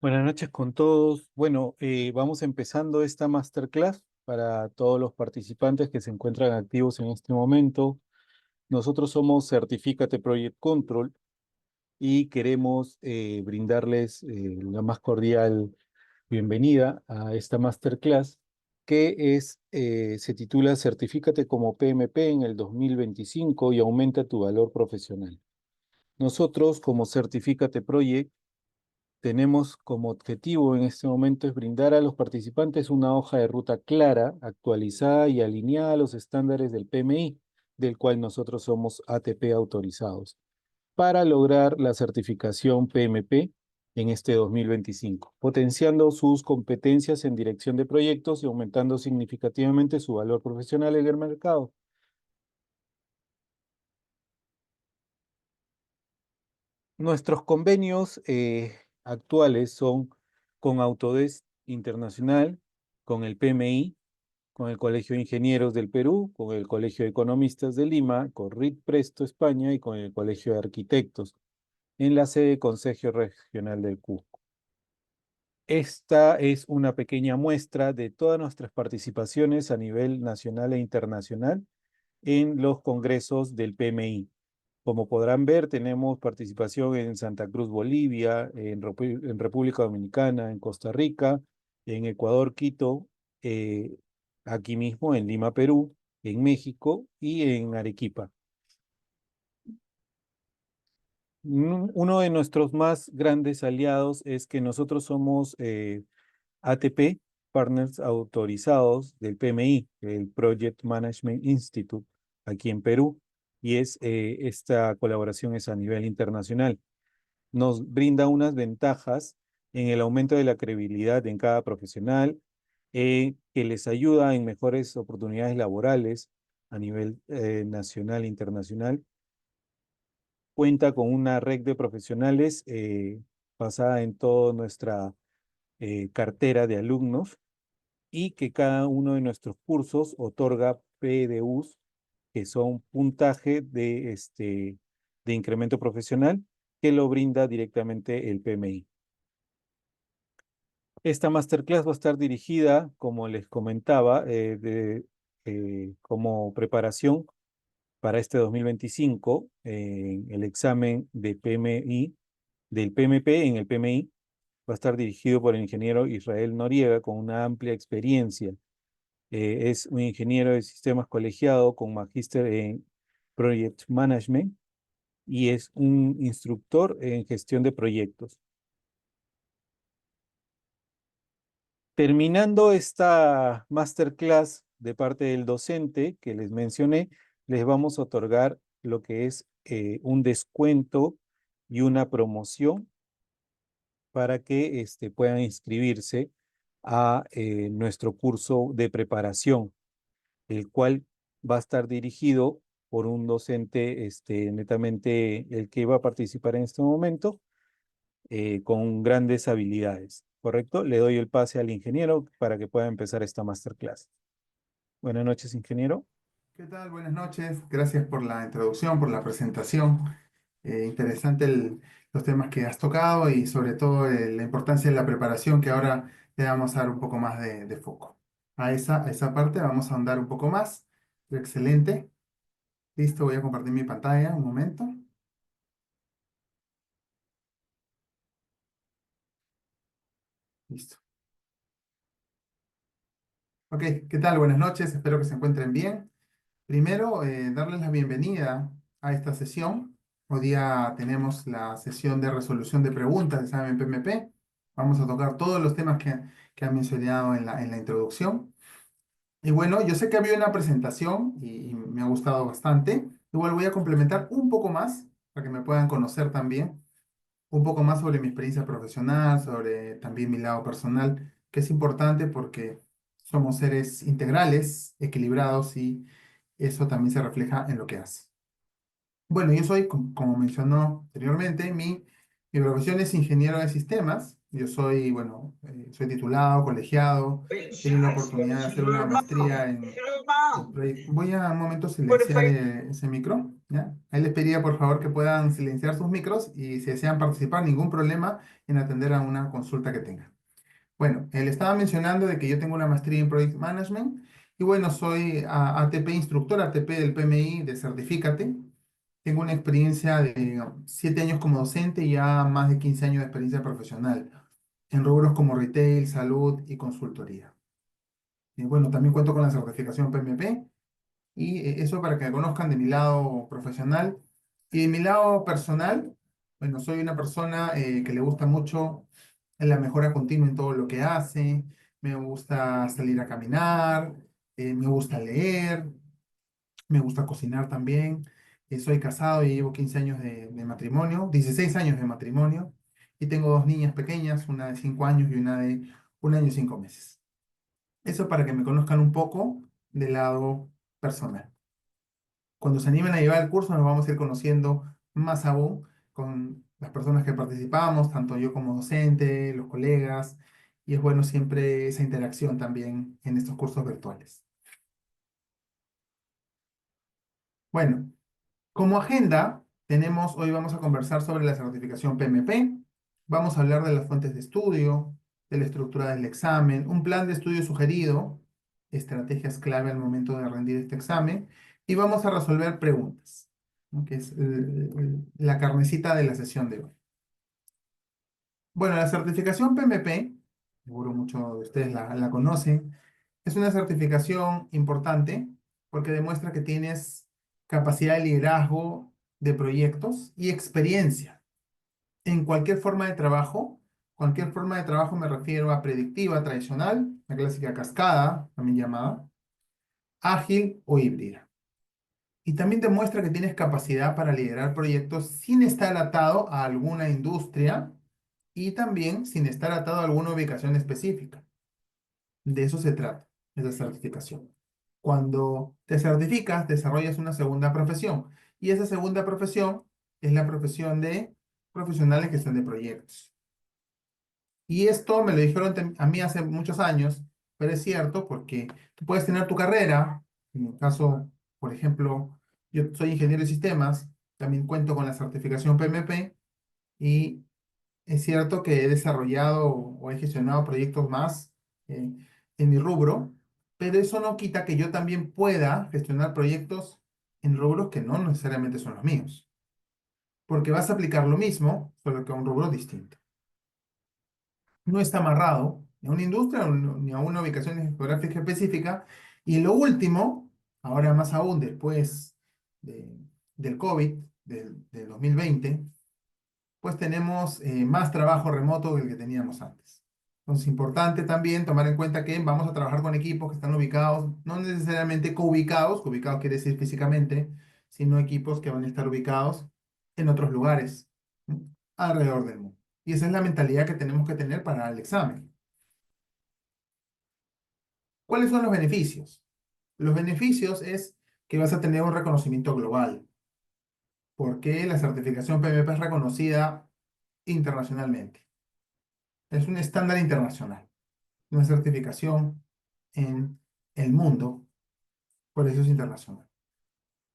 Buenas noches con todos. Bueno, vamos empezando esta masterclass para todos los participantes que se encuentran activos en este momento. Nosotros somos Certifícate Project Control y queremos brindarles la más cordial bienvenida a esta masterclass se titula Certifícate como PMP en el 2025 y aumenta tu valor profesional. Nosotros como Certifícate Project tenemos como objetivo en este momento es brindar a los participantes una hoja de ruta clara, actualizada y alineada a los estándares del PMI, del cual nosotros somos ATP autorizados, para lograr la certificación PMP en este 2025, potenciando sus competencias en dirección de proyectos y aumentando significativamente su valor profesional en el mercado. Nuestros convenios actuales son con Autodesk Internacional, con el PMI, con el Colegio de Ingenieros del Perú, con el Colegio de Economistas de Lima, con RIT Presto España y con el Colegio de Arquitectos, en la sede Consejo Regional del Cusco. Esta es una pequeña muestra de todas nuestras participaciones a nivel nacional e internacional en los congresos del PMI. Como podrán ver, tenemos participación en Santa Cruz, Bolivia, en República Dominicana, en Costa Rica, en Ecuador, Quito, aquí mismo en Lima, Perú, en México y en Arequipa. Uno de nuestros más grandes aliados es que nosotros somos ATP, partners autorizados del PMI, el Project Management Institute, aquí en Perú, y esta colaboración es a nivel internacional. Nos brinda unas ventajas en el aumento de la credibilidad en cada profesional, que les ayuda en mejores oportunidades laborales a nivel nacional e internacional. Cuenta con una red de profesionales basada en toda nuestra cartera de alumnos y que cada uno de nuestros cursos otorga PDUs, que son puntaje de incremento profesional, que lo brinda directamente el PMI. Esta masterclass va a estar dirigida, como les comentaba, como preparación para este 2025, el examen de PMI, del PMP en el PMI, va a estar dirigido por el ingeniero Israel Noriega, con una amplia experiencia. Es un ingeniero de sistemas colegiado con magíster en Project Management y es un instructor en gestión de proyectos. Terminando esta masterclass de parte del docente que les mencioné, les vamos a otorgar lo que es un descuento y una promoción para que puedan inscribirse a nuestro curso de preparación, el cual va a estar dirigido por un docente netamente el que va a participar en este momento con grandes habilidades. ¿Correcto? Le doy el pase al ingeniero para que pueda empezar esta masterclass. Buenas noches, ingeniero. ¿Qué tal? Buenas noches. Gracias por la introducción, por la presentación. Interesante los temas que has tocado y sobre todo la importancia de la preparación que ahora le vamos a dar un poco más de foco. A esa parte vamos a ahondar un poco más. Excelente. Listo, voy a compartir mi pantalla un momento. Listo. Ok, ¿qué tal? Buenas noches. Espero que se encuentren bien. Primero, darles la bienvenida a esta sesión. Hoy día tenemos la sesión de resolución de preguntas de examen PMP. Vamos a tocar todos los temas que han mencionado en la introducción. Y bueno, yo sé que había una presentación y me ha gustado bastante. Igual voy a complementar un poco más para que me puedan conocer también un poco más sobre mi experiencia profesional, sobre también mi lado personal, que es importante porque somos seres integrales, equilibrados y eso también se refleja en lo que hace. Bueno, yo soy, como mencionó anteriormente, mi profesión es ingeniero de sistemas. Yo soy, bueno, soy titulado, colegiado, he tenido la oportunidad de hacer una maestría en Voy a un momento silenciar ese micro, ¿ya? Ahí les pediría por favor que puedan silenciar sus micros y si desean participar, ningún problema en atender a una consulta que tengan. Bueno, él estaba mencionando de que yo tengo una maestría en Project Management y bueno, soy ATP instructor, ATP del PMI de Certifícate. Tengo una experiencia de 7 años como docente y ya más de 15 años de experiencia profesional en rubros como retail, salud y consultoría. Y bueno, también cuento con la certificación PMP y eso para que me conozcan de mi lado profesional. Y de mi lado personal, bueno, soy una persona que le gusta mucho la mejora continua en todo lo que hace. Me gusta salir a caminar, me gusta leer, me gusta cocinar también. Soy casado y llevo 15 años de matrimonio, 16 años de matrimonio. Y tengo dos niñas pequeñas, una de 5 años y una de 1 año y 5 meses. Eso para que me conozcan un poco del lado personal. Cuando se animen a llevar el curso, nos vamos a ir conociendo más aún con las personas que participamos, tanto yo como docente, los colegas, y es bueno siempre esa interacción también en estos cursos virtuales. Bueno, como agenda, hoy vamos a conversar sobre la certificación PMP, vamos a hablar de las fuentes de estudio, de la estructura del examen, un plan de estudio sugerido, estrategias clave al momento de rendir este examen, y vamos a resolver preguntas, ¿no? Que es la carnecita de la sesión de hoy. Bueno, la certificación PMP, seguro muchos de ustedes la conocen, es una certificación importante porque demuestra que tienes capacidad de liderazgo de proyectos y experiencia en cualquier forma de trabajo. Cualquier forma de trabajo me refiero a predictiva, tradicional, la clásica cascada, también llamada, ágil o híbrida. Y también demuestra que tienes capacidad para liderar proyectos sin estar atado a alguna industria y también sin estar atado a alguna ubicación específica. De eso se trata, esa certificación. Cuando te certificas, desarrollas una segunda profesión. Y esa segunda profesión es la profesión de profesional en gestión de proyectos. Y esto me lo dijeron a mí hace muchos años, pero es cierto porque tú puedes tener tu carrera. En mi caso, por ejemplo, yo soy ingeniero de sistemas, también cuento con la certificación PMP y es cierto que he desarrollado o he gestionado proyectos más eh, en mi rubro, pero eso no quita que yo también pueda gestionar proyectos en rubros que no necesariamente son los míos, porque vas a aplicar lo mismo, solo que a un rubro distinto. No está amarrado ni a una industria ni a una ubicación geográfica específica. Y lo último, ahora más aún después de- del COVID, del 2020, pues tenemos más trabajo remoto que el que teníamos antes. Entonces, importante también tomar en cuenta que vamos a trabajar con equipos que están ubicados, no necesariamente co-ubicados quiere decir físicamente, sino equipos que van a estar ubicados en otros lugares, ¿no? Alrededor del mundo. Y esa es la mentalidad que tenemos que tener para el examen. ¿Cuáles son los beneficios? Los beneficios es que vas a tener un reconocimiento global, porque la certificación PMP es reconocida internacionalmente. Es un estándar internacional, una certificación en el mundo, por eso es internacional.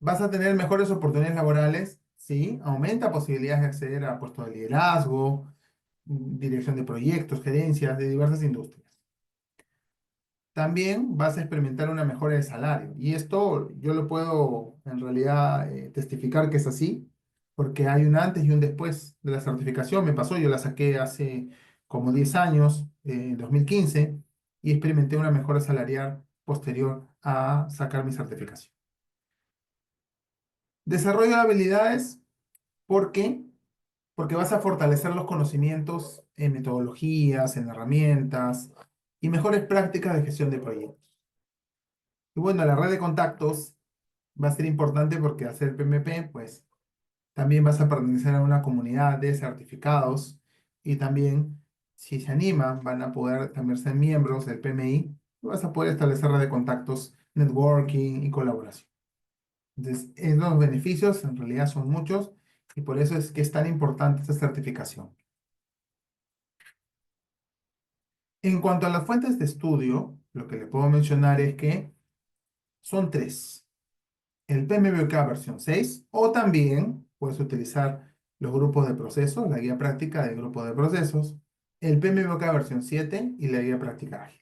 ¿Vas a tener mejores oportunidades laborales? Sí, aumenta posibilidades de acceder a puestos de liderazgo, dirección de proyectos, gerencias de diversas industrias. También vas a experimentar una mejora de salario. Y esto yo lo puedo en realidad testificar que es así, porque hay un antes y un después de la certificación. Me pasó, yo la saqué hace como 10 años, en 2015, y experimenté una mejora salarial posterior a sacar mi certificación. Desarrollo de habilidades, ¿por qué? Porque vas a fortalecer los conocimientos en metodologías, en herramientas y mejores prácticas de gestión de proyectos. Y bueno, la red de contactos va a ser importante porque al ser PMP, pues también vas a pertenecer a una comunidad de certificados y también, si se animan, van a poder también ser miembros del PMI y vas a poder establecer red de contactos, networking y colaboración. Entonces, los beneficios en realidad son muchos y por eso es que es tan importante esta certificación. En cuanto a las fuentes de estudio, lo que le puedo mencionar es que son tres. El PMBOK versión 6 o también puedes utilizar los grupos de procesos, la guía práctica del grupo de procesos, el PMBOK versión 7 y la guía práctica ágil.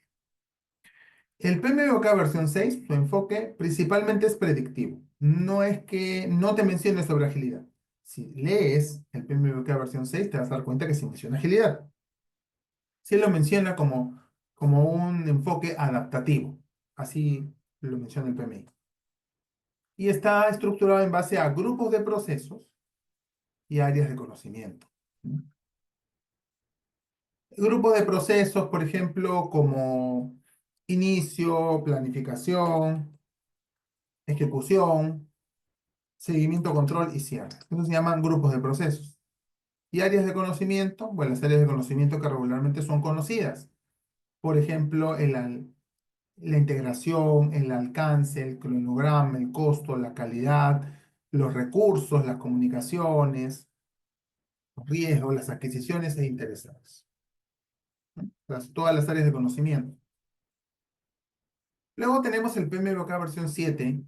El PMBOK versión 6, su enfoque principalmente es predictivo. No es que no te mencione sobre agilidad. Si lees el PMBOK versión 6, te vas a dar cuenta que sí menciona agilidad. Sí lo menciona como un enfoque adaptativo. Así lo menciona el PMI. Y está estructurado en base a grupos de procesos y áreas de conocimiento. Grupos de procesos, por ejemplo, como inicio, planificación, ejecución, seguimiento, control y cierre. Eso se llaman grupos de procesos. Y áreas de conocimiento, bueno, las áreas de conocimiento que regularmente son conocidas. Por ejemplo, la integración, el alcance, el cronograma, el costo, la calidad, los recursos, las comunicaciones, los riesgos, las adquisiciones e interesados. Todas las áreas de conocimiento. Luego tenemos el PMBOK versión 7,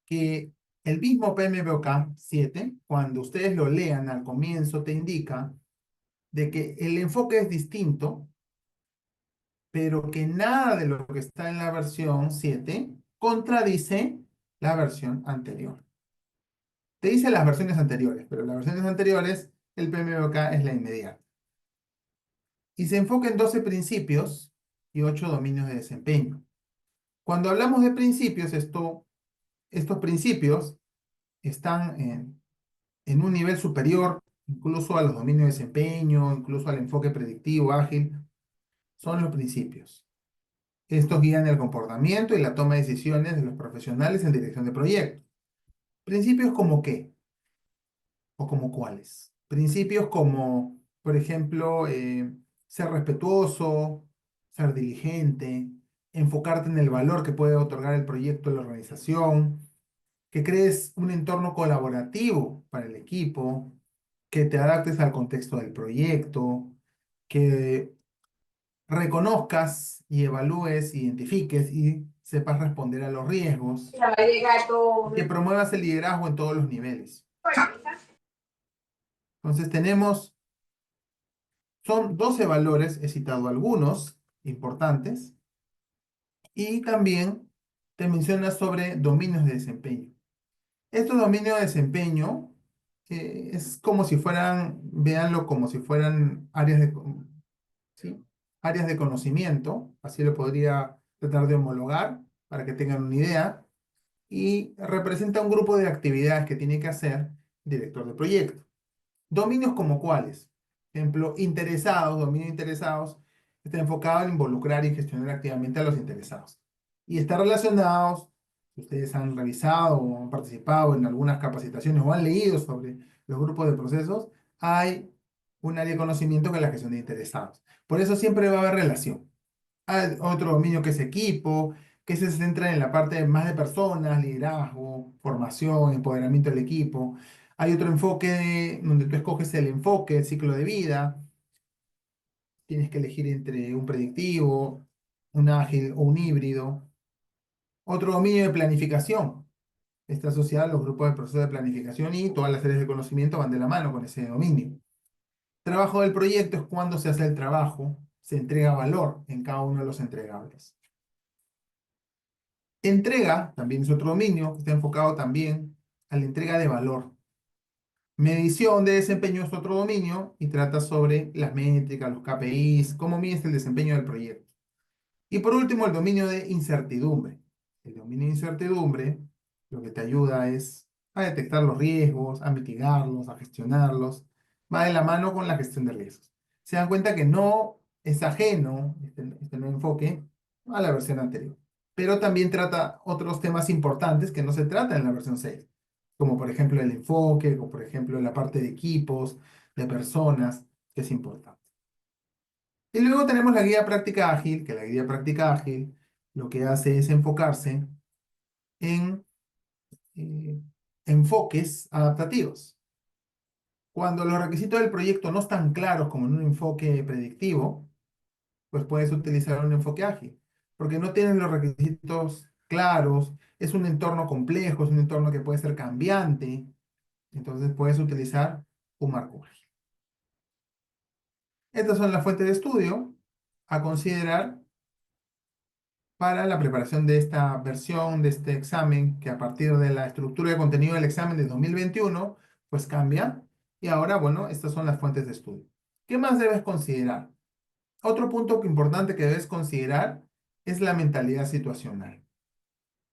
que el mismo PMBOK 7, cuando ustedes lo lean al comienzo, te indica de que el enfoque es distinto, pero que nada de lo que está en la versión 7 contradice la versión anterior. Te dice las versiones anteriores, pero las versiones anteriores, el PMBOK es la inmediata. Y se enfoca en 12 principios y 8 dominios de desempeño. Cuando hablamos de principios, estos principios están en un nivel superior, incluso a los dominios de desempeño, incluso al enfoque predictivo, ágil, son los principios. Estos guían el comportamiento y la toma de decisiones de los profesionales en dirección de proyectos. ¿Principios como qué? ¿O como cuáles? Principios como, por ejemplo, ser respetuoso, ser diligente, enfocarte en el valor que puede otorgar el proyecto a la organización, que crees un entorno colaborativo para el equipo, que te adaptes al contexto del proyecto, que reconozcas y evalúes, identifiques y sepas responder a los riesgos, Ya va a llegar todo. y que promuevas el liderazgo en todos los niveles. Entonces son 12 valores, he citado algunos importantes, y también te menciona sobre dominios de desempeño. Estos dominios de desempeño es como si fueran, véanlo como si fueran ¿sí? Áreas de conocimiento, así lo podría tratar de homologar para que tengan una idea, y representa un grupo de actividades que tiene que hacer director de proyecto. Dominios como cuáles. Ejemplo, interesados, dominio interesados, está enfocado en involucrar y gestionar activamente a los interesados. Y está relacionados, si ustedes han revisado o han participado en algunas capacitaciones o han leído sobre los grupos de procesos, hay un área de conocimiento que es la gestión de interesados. Por eso siempre va a haber relación. Hay otro dominio que es equipo, que se centra en la parte más de personas, liderazgo, formación, empoderamiento del equipo. Hay otro enfoque donde tú escoges el enfoque, el ciclo de vida. Tienes que elegir entre un predictivo, un ágil o un híbrido. Otro dominio de planificación. Está asociado a los grupos de proceso de planificación y todas las áreas de conocimiento van de la mano con ese dominio. Trabajo del proyecto es cuando se hace el trabajo, se entrega valor en cada uno de los entregables. Entrega también es otro dominio que está enfocado también a la entrega de valor. Medición de desempeño es otro dominio y trata sobre las métricas, los KPIs, cómo mides el desempeño del proyecto. Y por último, el dominio de incertidumbre. El dominio de incertidumbre lo que te ayuda es a detectar los riesgos, a mitigarlos, a gestionarlos. Va de la mano con la gestión de riesgos. Se dan cuenta que no es ajeno este nuevo enfoque a la versión anterior, pero también trata otros temas importantes que no se tratan en la versión 6, como por ejemplo el enfoque, como por ejemplo la parte de equipos, de personas, que es importante. Y luego tenemos la guía práctica ágil, que la guía práctica ágil lo que hace es enfocarse en eh, enfoques adaptativos. Cuando los requisitos del proyecto no están claros como en un enfoque predictivo, pues puedes utilizar un enfoque ágil, porque no tienes los requisitos claros, es un entorno complejo, es un entorno que puede ser cambiante, entonces puedes utilizar un marco ágil. Estas son las fuentes de estudio a considerar para la preparación de esta versión, de este examen, que a partir de la estructura de contenido del examen de 2021, pues cambia. Y ahora, bueno, estas son las fuentes de estudio. ¿Qué más debes considerar? Otro punto importante que debes considerar es la mentalidad situacional.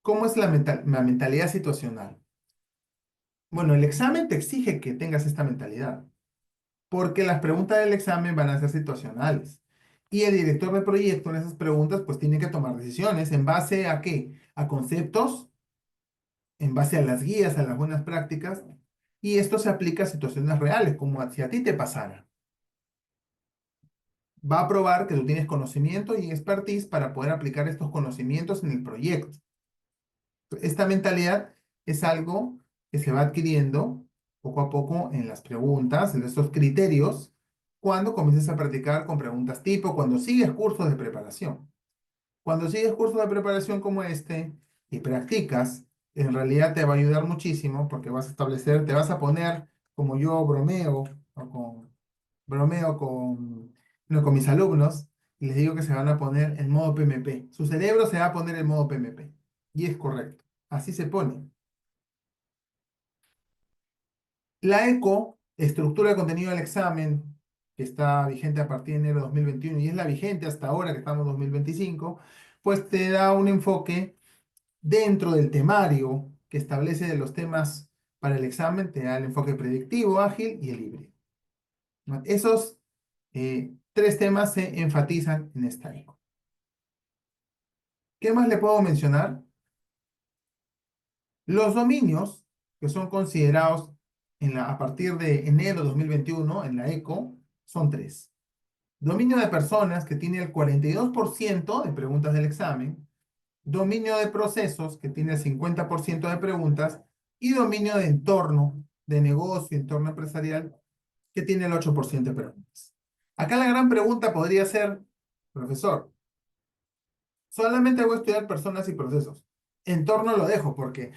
¿Cómo es la mentalidad situacional? Bueno, el examen te exige que tengas esta mentalidad, porque las preguntas del examen van a ser situacionales. Y el director de proyecto en esas preguntas, pues tiene que tomar decisiones en base a qué? A conceptos, en base a las guías, a las buenas prácticas. Y esto se aplica a situaciones reales, como si a ti te pasara. Va a probar que tú tienes conocimiento y expertise para poder aplicar estos conocimientos en el proyecto. Esta mentalidad es algo que se va adquiriendo poco a poco en las preguntas, en estos criterios, cuando comienzas a practicar con preguntas tipo, cuando sigues cursos de preparación. Cuando sigues cursos de preparación como este y practicas, en realidad te va a ayudar muchísimo porque vas a establecer, te vas a poner, como yo bromeo con, no, con mis alumnos, y les digo que se van a poner en modo PMP. Su cerebro se va a poner en modo PMP. Y es correcto. Así se pone. La ECO, estructura de contenido del examen, que está vigente a partir de enero de 2021 y es la vigente hasta ahora que estamos en 2025, pues te da un enfoque dentro del temario que establece de los temas para el examen, te da el enfoque predictivo, ágil y el híbrido, ¿no? Esos tres temas se enfatizan en esta ECO. ¿Qué más le puedo mencionar? Los dominios que son considerados a partir de enero de 2021 en la ECO son tres. Dominio de personas, que tiene el 42% de preguntas del examen. Dominio de procesos, que tiene el 50% de preguntas. Y dominio de entorno, de negocio, entorno empresarial, que tiene el 8% de preguntas. Acá la gran pregunta podría ser, profesor, solamente voy a estudiar personas y procesos. Entorno lo dejo porque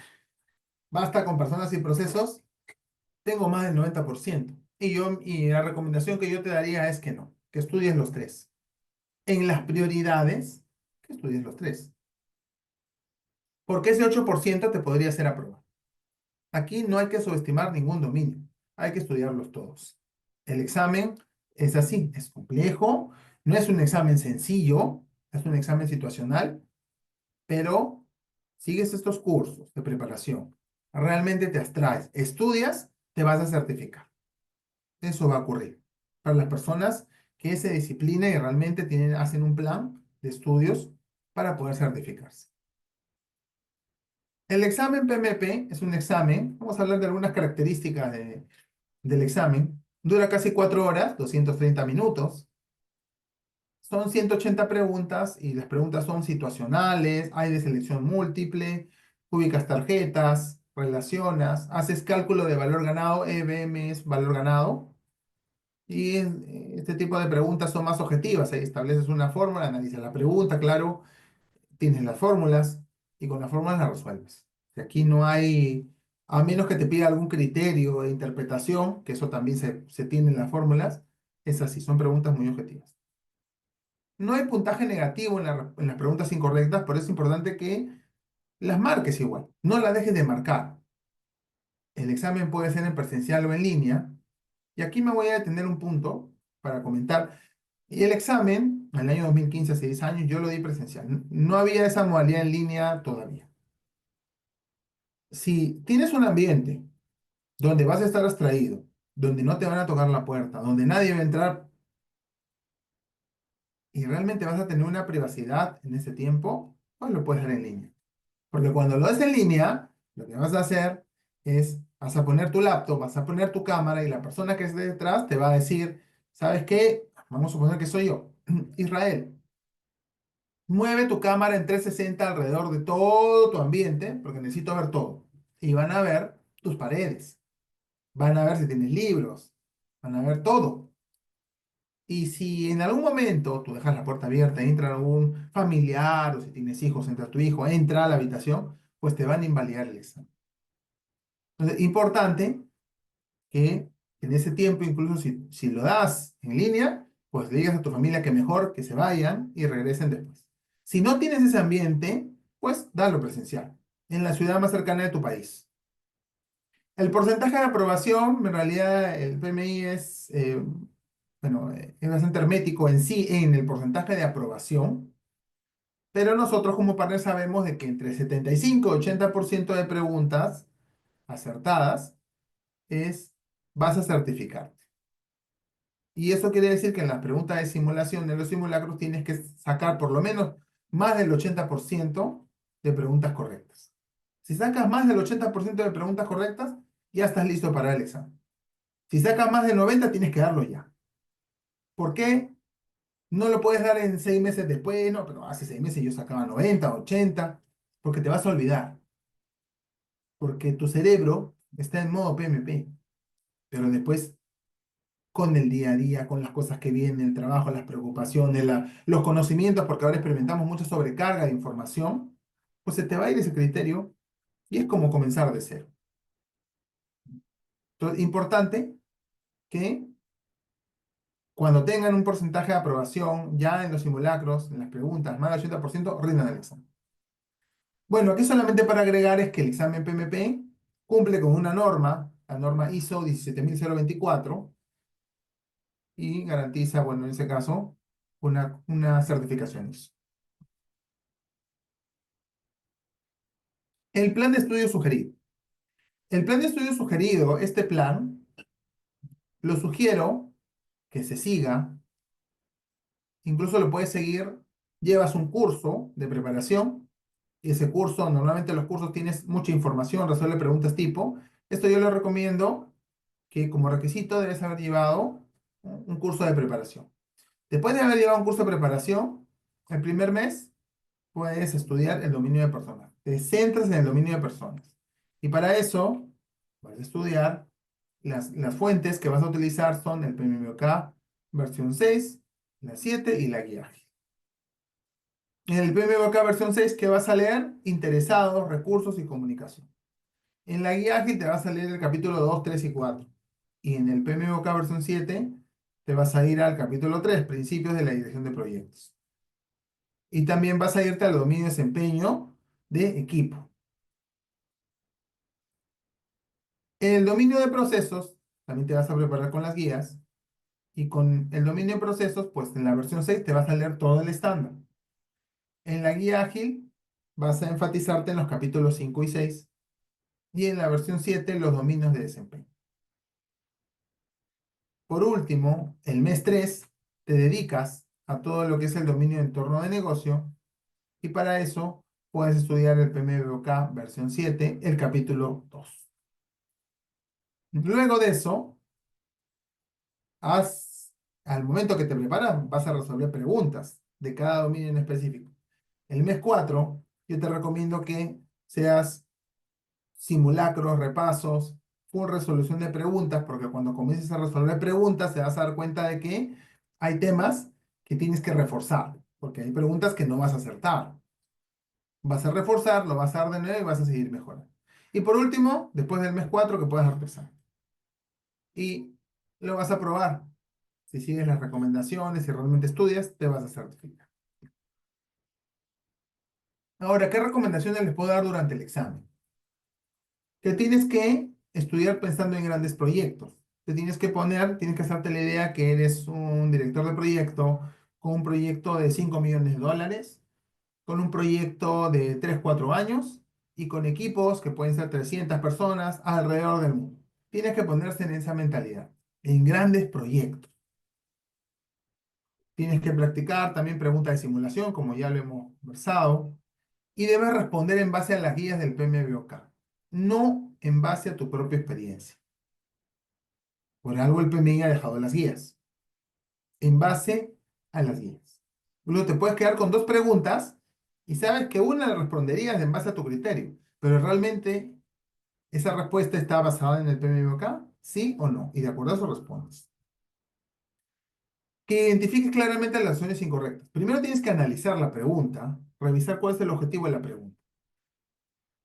basta con personas y procesos, tengo más del 90%. Y la recomendación que yo te daría es que no, que estudies los tres. En las prioridades, que estudies los tres. Porque ese 8% te podría hacer aprobar. Aquí no hay que subestimar ningún dominio, hay que estudiarlos todos. El examen es así, es complejo, no es un examen sencillo, es un examen situacional, pero sigues estos cursos de preparación, realmente te abstraes, estudias, te vas a certificar. Eso va a ocurrir para las personas que se disciplinen y realmente hacen un plan de estudios para poder certificarse. El examen PMP es un examen, vamos a hablar de algunas características del examen. Dura casi 4 horas, 230 minutos. Son 180 preguntas y las preguntas son situacionales, hay de selección múltiple, ubicas tarjetas, relacionas, haces cálculo de valor ganado, EBM es valor ganado. Y este tipo de preguntas son más objetivas. Ahí estableces una fórmula, analizas la pregunta, claro, tienes las fórmulas y con las fórmulas las resuelves. Y aquí no hay, a menos que te pida algún criterio de interpretación, que eso también se tiene en las fórmulas, es así, son preguntas muy objetivas. No hay puntaje negativo en las preguntas incorrectas, por eso es importante que las marques igual, no las dejes de marcar. El examen puede ser en presencial o en línea, y aquí me voy a detener un punto para comentar. Y el examen, en el año 2015, hace 10 años, yo lo di presencial. No había esa modalidad en línea todavía. Si tienes un ambiente donde vas a estar abstraído, donde no te van a tocar la puerta, donde nadie va a entrar y realmente vas a tener una privacidad en ese tiempo, pues lo puedes hacer en línea. Porque cuando lo haces en línea, lo que vas a hacer es, vas a poner tu laptop, vas a poner tu cámara y la persona que esté detrás te va a decir, ¿sabes qué? Vamos a suponer que soy yo, Israel. Mueve tu cámara en 360 alrededor de todo tu ambiente, porque necesito ver todo. Y van a ver tus paredes, van a ver si tienes libros, van a ver todo. Y si en algún momento tú dejas la puerta abierta, entra algún familiar o si tienes hijos, entra tu hijo, entra a la habitación, pues te van a invalidar el examen. Entonces, importante que en ese tiempo, incluso si lo das en línea, pues le digas a tu familia que mejor que se vayan y regresen después. Si no tienes ese ambiente, pues dalo presencial, en la ciudad más cercana de tu país. El porcentaje de aprobación, en realidad el PMI es bastante hermético en sí en el porcentaje de aprobación, pero nosotros como partner sabemos de que entre 75 y 80% de preguntas acertadas vas a certificarte. Y eso quiere decir que en las preguntas de simulación, en los simulacros, tienes que sacar por lo menos más del 80% de preguntas correctas. Si sacas más del 80% de preguntas correctas, ya estás listo para el examen. Si sacas más del 90, tienes que darlo ya. ¿Por qué? No lo puedes dar en 6 meses después, no, pero hace 6 meses yo sacaba 90, 80, porque te vas a olvidar, porque tu cerebro está en modo PMP, pero después con el día a día, con las cosas que vienen, el trabajo, las preocupaciones, los conocimientos, porque ahora experimentamos mucha sobrecarga de información, pues se te va a ir ese criterio y es como comenzar de cero. Entonces, importante que cuando tengan un porcentaje de aprobación ya en los simulacros, en las preguntas, más del 80%, rindan el examen. Bueno, aquí solamente para agregar es que el examen PMP cumple con una norma, la norma ISO 17024, y garantiza, bueno, en ese caso, una certificación ISO. El plan de estudio sugerido. El plan de estudio sugerido, este plan, lo sugiero que se siga, incluso lo puedes seguir, llevas un curso de preparación, y ese curso, normalmente los cursos tienes mucha información, resuelve preguntas tipo, esto yo lo recomiendo que como requisito debes haber llevado un curso de preparación. Después de haber llevado un curso de preparación, el primer mes puedes estudiar el dominio de personas. Te centras en el dominio de personas. Y para eso vas a estudiar las fuentes que vas a utilizar son el PMBOK versión 6, la 7 y la guía ágil. En el PMBOK versión 6, ¿qué vas a leer? Interesados, recursos y comunicación. En la guía ágil te vas a leer el capítulo 2, 3 y 4. Y en el PMBOK versión 7 te vas a ir al capítulo 3, principios de la dirección de proyectos. Y también vas a irte al dominio de desempeño de equipo. En el dominio de procesos, también te vas a preparar con las guías. Y con el dominio de procesos, pues en la versión 6 te vas a leer todo el estándar. En la guía ágil vas a enfatizarte en los capítulos 5 y 6. Y en la versión 7 los dominios de desempeño. Por último, el mes 3 te dedicas a todo lo que es el dominio de entorno de negocio. Y para eso puedes estudiar el PMBOK versión 7, el capítulo 2. Luego de eso, haz, al momento que te preparas, vas a resolver preguntas de cada dominio en específico. El mes 4, yo te recomiendo que seas simulacros, repasos, full resolución de preguntas, porque cuando comiences a resolver preguntas, te vas a dar cuenta de que hay temas que tienes que reforzar, porque hay preguntas que no vas a acertar. Vas a reforzar, lo vas a dar de nuevo y vas a seguir mejorando. Y por último, después del mes 4, que puedas regresar. Y lo vas a probar. Si sigues las recomendaciones, si realmente estudias, te vas a certificar. Ahora, ¿qué recomendaciones les puedo dar durante el examen? Que tienes que estudiar pensando en grandes proyectos. Te tienes que poner, tienes que hacerte la idea que eres un director de proyecto con un proyecto de 5 millones de dólares, con un proyecto de 3 4 años y con equipos que pueden ser 300 personas alrededor del mundo. Tienes que ponerse en esa mentalidad, en grandes proyectos. Tienes que practicar también preguntas de simulación, como ya lo hemos conversado, y debes responder en base a las guías del PMBOK, no en base a tu propia experiencia. Por algo el PMI ha dejado las guías, en base a las guías. Luego te puedes quedar con dos preguntas y sabes que una la responderías en base a tu criterio, pero realmente esa respuesta está basada en el PMBOK, sí o no, y de acuerdo a eso respondes. Que identifiques claramente las opciones incorrectas. Primero tienes que analizar la pregunta, revisar cuál es el objetivo de la pregunta.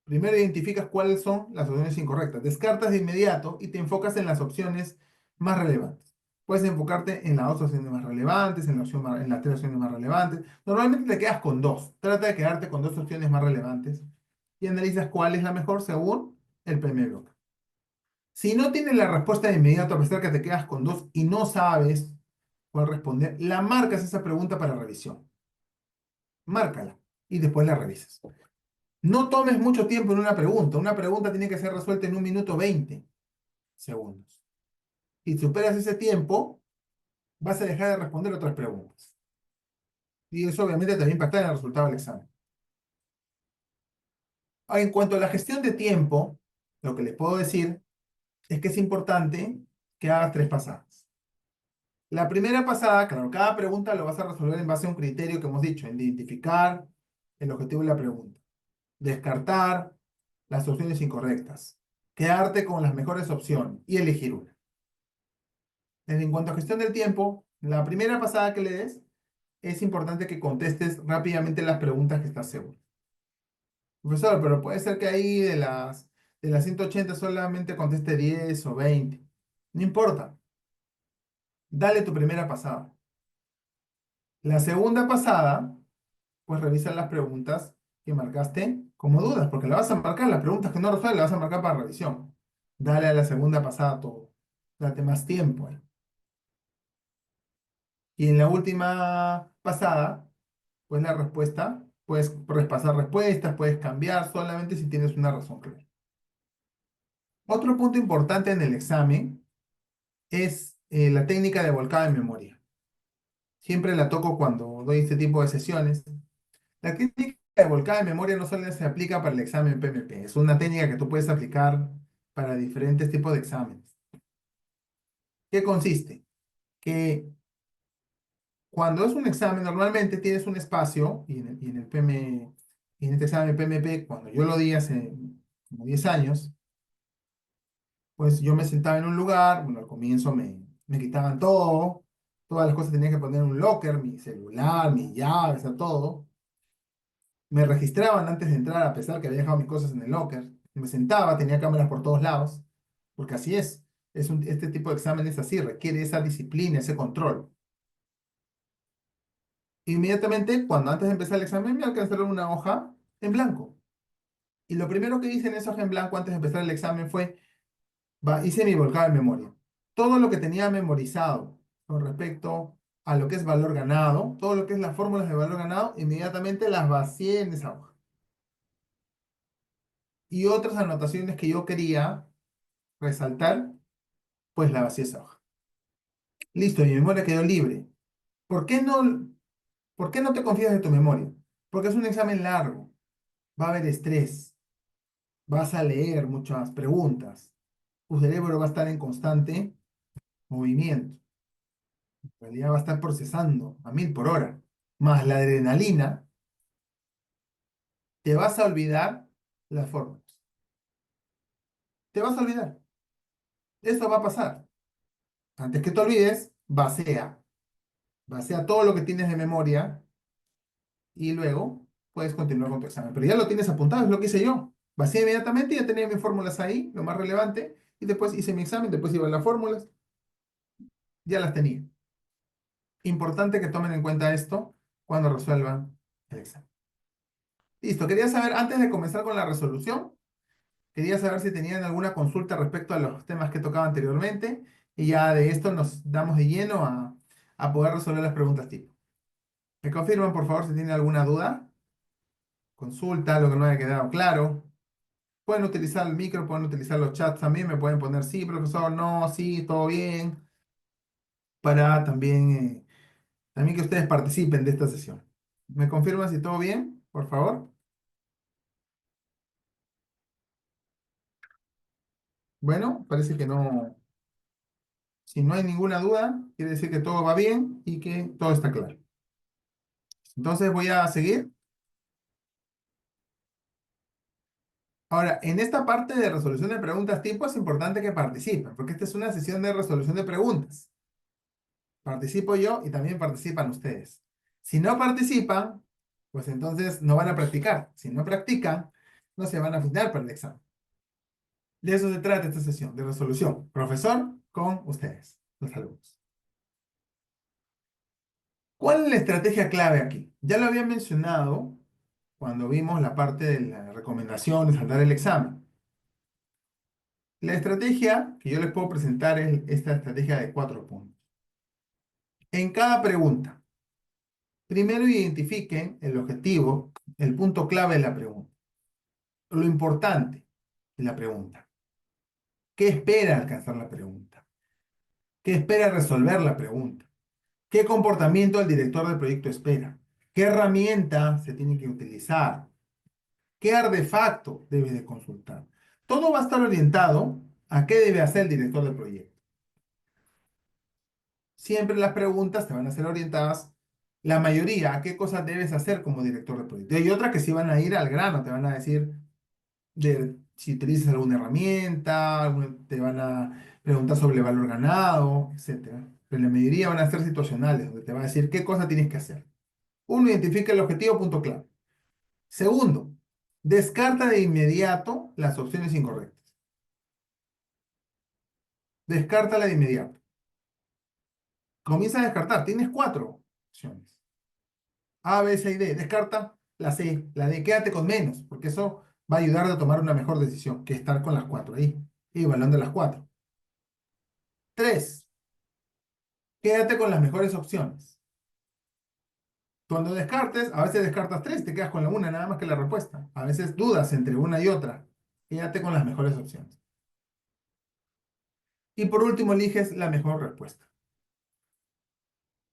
Primero identificas cuáles son las opciones incorrectas. Descartas de inmediato y te enfocas en las opciones más relevantes. Puedes enfocarte en las dos opciones más relevantes, en las tres opciones más relevantes. Normalmente te quedas con dos. Trata de quedarte con dos opciones más relevantes y analizas cuál es la mejor según el PMBOK. Si no tienes la respuesta de inmediato, a pesar que te quedas con dos y no sabes cuál responder, la marcas esa pregunta para revisión. Márcala y después la revisas. No tomes mucho tiempo en una pregunta. Una pregunta tiene que ser resuelta en 1 minuto 20 segundos. Si superas ese tiempo, vas a dejar de responder otras preguntas. Y eso obviamente te va a impactar en el resultado del examen. Ahora, en cuanto a la gestión de tiempo, lo que les puedo decir es que es importante que hagas 3 pasadas. La primera pasada, claro, cada pregunta lo vas a resolver en base a un criterio que hemos dicho, identificar el objetivo de la pregunta, descartar las opciones incorrectas, quedarte con las mejores opciones y elegir una. En cuanto a gestión del tiempo, la primera pasada que le des, es importante que contestes rápidamente las preguntas que estás seguro. Profesor, pero puede ser que ahí de las 180 solamente conteste 10 o 20. No importa, dale tu primera pasada. La segunda pasada, pues revisa las preguntas que marcaste como dudas, porque la vas a marcar, las preguntas que no resuelves las vas a marcar para revisión. Dale a la segunda pasada todo. Date más tiempo ahí. Y en la última pasada, pues la respuesta, puedes repasar respuestas, puedes cambiar solamente si tienes una razón clara. Otro punto importante en el examen es la técnica de volcada en memoria. Siempre la toco cuando doy este tipo de sesiones. La técnica de volcada en memoria no solo se aplica para el examen PMP, es una técnica que tú puedes aplicar para diferentes tipos de exámenes. ¿Qué consiste? Que cuando es un examen, normalmente tienes un espacio, y en el PM, y en este examen PMP, cuando yo lo di hace como 10 años, pues yo me sentaba en un lugar, bueno, al comienzo me quitaban todo, todas las cosas tenía que poner en un locker, mi celular, mis llaves, o sea, todo. Me registraban antes de entrar, a pesar que había dejado mis cosas en el locker. Me sentaba, tenía cámaras por todos lados, porque así es. Este tipo de examen es así, requiere esa disciplina, ese control. Inmediatamente, cuando antes de empezar el examen, me alcanzaron una hoja en blanco. Y lo primero que hice en esa hoja en blanco antes de empezar el examen fue, hice mi volcado de memoria. Todo lo que tenía memorizado con respecto a lo que es valor ganado, todo lo que es las fórmulas de valor ganado, inmediatamente las vacié en esa hoja. Y otras anotaciones que yo quería resaltar, pues la vacié esa hoja. Listo, mi memoria quedó libre. ¿Por qué no, por qué no te confías de tu memoria? Porque es un examen largo, va a haber estrés, vas a leer muchas preguntas, tu cerebro va a estar en constante movimiento, en realidad va a estar procesando a 1000 por hora, más la adrenalina, te vas a olvidar las fórmulas. Te vas a olvidar. Eso va a pasar. Antes que te olvides, vacía. Vacía todo lo que tienes de memoria y luego puedes continuar con tu examen. Pero ya lo tienes apuntado, es lo que hice yo. Vacié inmediatamente, ya tenía mis fórmulas ahí, lo más relevante, y después hice mi examen, después iban las fórmulas, ya las tenía. Importante que tomen en cuenta esto cuando resuelvan el examen. Listo, quería saber, antes de comenzar con la resolución, quería saber si tenían alguna consulta respecto a los temas que tocaba anteriormente, y ya de esto nos damos de lleno a poder resolver las preguntas tipo. ¿Me confirman, por favor, si tienen alguna duda? Consulta, lo que no haya quedado claro. Pueden utilizar el micro, pueden utilizar los chats también, me pueden poner sí, profesor, no, sí, todo bien, para también que ustedes participen de esta sesión. ¿Me confirman si todo bien, por favor? Bueno, parece que no, si no hay ninguna duda, quiere decir que todo va bien y que todo está claro. Entonces voy a seguir. Ahora, en esta parte de resolución de preguntas tipo es importante que participen, porque esta es una sesión de resolución de preguntas. Participo yo y también participan ustedes. Si no participan, pues entonces no van a practicar. Si no practican, no se van a afinar para el examen. De eso se trata esta sesión, de resolución. Profesor con ustedes, los alumnos. ¿Cuál es la estrategia clave aquí? Ya lo había mencionado cuando vimos la parte de las recomendaciones al dar el examen. La estrategia que yo les puedo presentar es esta estrategia de 4 puntos. En cada pregunta, primero identifiquen el objetivo, el punto clave de la pregunta, lo importante de la pregunta. ¿Qué espera alcanzar la pregunta? ¿Qué espera resolver la pregunta? ¿Qué comportamiento el director del proyecto espera? ¿Qué herramienta se tiene que utilizar? ¿Qué artefacto debe de consultar? Todo va a estar orientado a qué debe hacer el director del proyecto. Siempre las preguntas te van a ser orientadas, la mayoría, a qué cosas debes hacer como director de proyecto. Y hay otras que sí van a ir al grano, te van a decir si utilizas alguna herramienta, te van a preguntar sobre el valor ganado, etcétera. Pero la mayoría van a ser situacionales, donde te va a decir qué cosa tienes que hacer. Uno, identifica el objetivo, punto clave. Segundo, descarta de inmediato las opciones incorrectas. Descártala de inmediato. Comienza a descartar. Tienes 4 opciones. A, B, C y D. Descarta la C, la D. Quédate con menos, porque eso va a ayudarte a tomar una mejor decisión que estar con las 4 ahí, y evaluando las 4. 3. Quédate con las mejores opciones. Cuando descartes, a veces descartas 3, te quedas con la una, nada más que la respuesta. A veces dudas entre una y otra. Quédate con las mejores opciones. Y por último, eliges la mejor respuesta.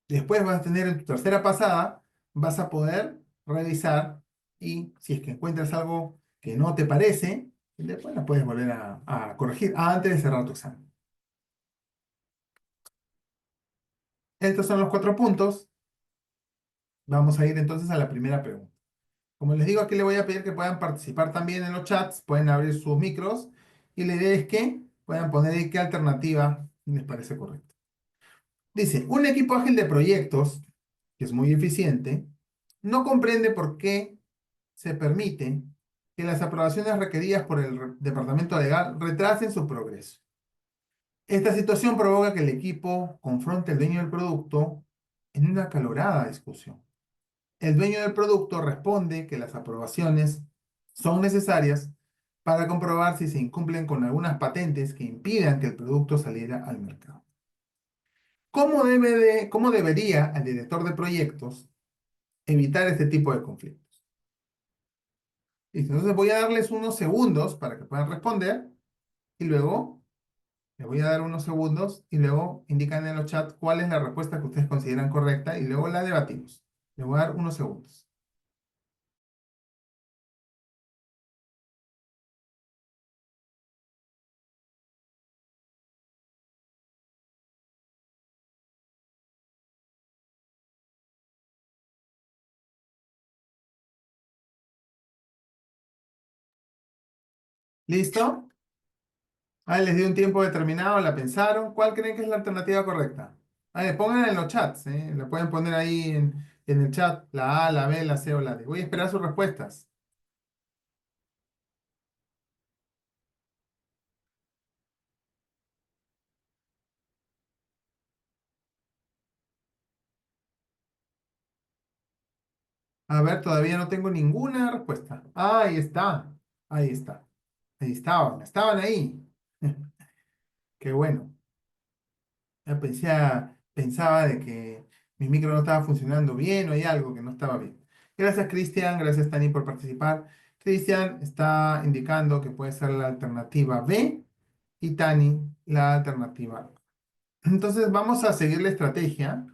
Después vas a tener en tu tercera pasada, vas a poder revisar y si es que encuentras algo que no te parece, después la puedes volver a corregir antes de cerrar tu examen. Estos son los 4 puntos. Vamos a ir entonces a la primera pregunta. Como les digo, aquí le voy a pedir que puedan participar también en los chats, pueden abrir sus micros y la idea es que puedan poner ahí qué alternativa les parece correcta. Dice, un equipo ágil de proyectos, que es muy eficiente, no comprende por qué se permite que las aprobaciones requeridas por el departamento legal retrasen su progreso. Esta situación provoca que el equipo confronte al dueño del producto en una acalorada discusión. El dueño del producto responde que las aprobaciones son necesarias para comprobar si se incumplen con algunas patentes que impidan que el producto saliera al mercado. ¿Cómo debería el director de proyectos evitar este tipo de conflictos? Listo, entonces voy a darles unos segundos para que puedan responder y luego les voy a dar unos segundos y luego indican en los chats cuál es la respuesta que ustedes consideran correcta y luego la debatimos. Les voy a dar unos segundos. ¿Listo? Ahí les di un tiempo determinado, la pensaron. ¿Cuál creen que es la alternativa correcta? Ahí, pongan en los chats, ¿eh? La pueden poner ahí en el chat, la A, la B, la C o la D. Voy a esperar sus respuestas. A ver, todavía no tengo ninguna respuesta. Ah, ahí está. Ahí está. Ahí estaban ahí. Qué bueno. Ya pensaba de que mi micro no estaba funcionando bien o hay algo que no estaba bien. Gracias, Cristian. Gracias, Tani, por participar. Cristian está indicando que puede ser la alternativa B y Tani la alternativa A. Entonces, vamos a seguir la estrategia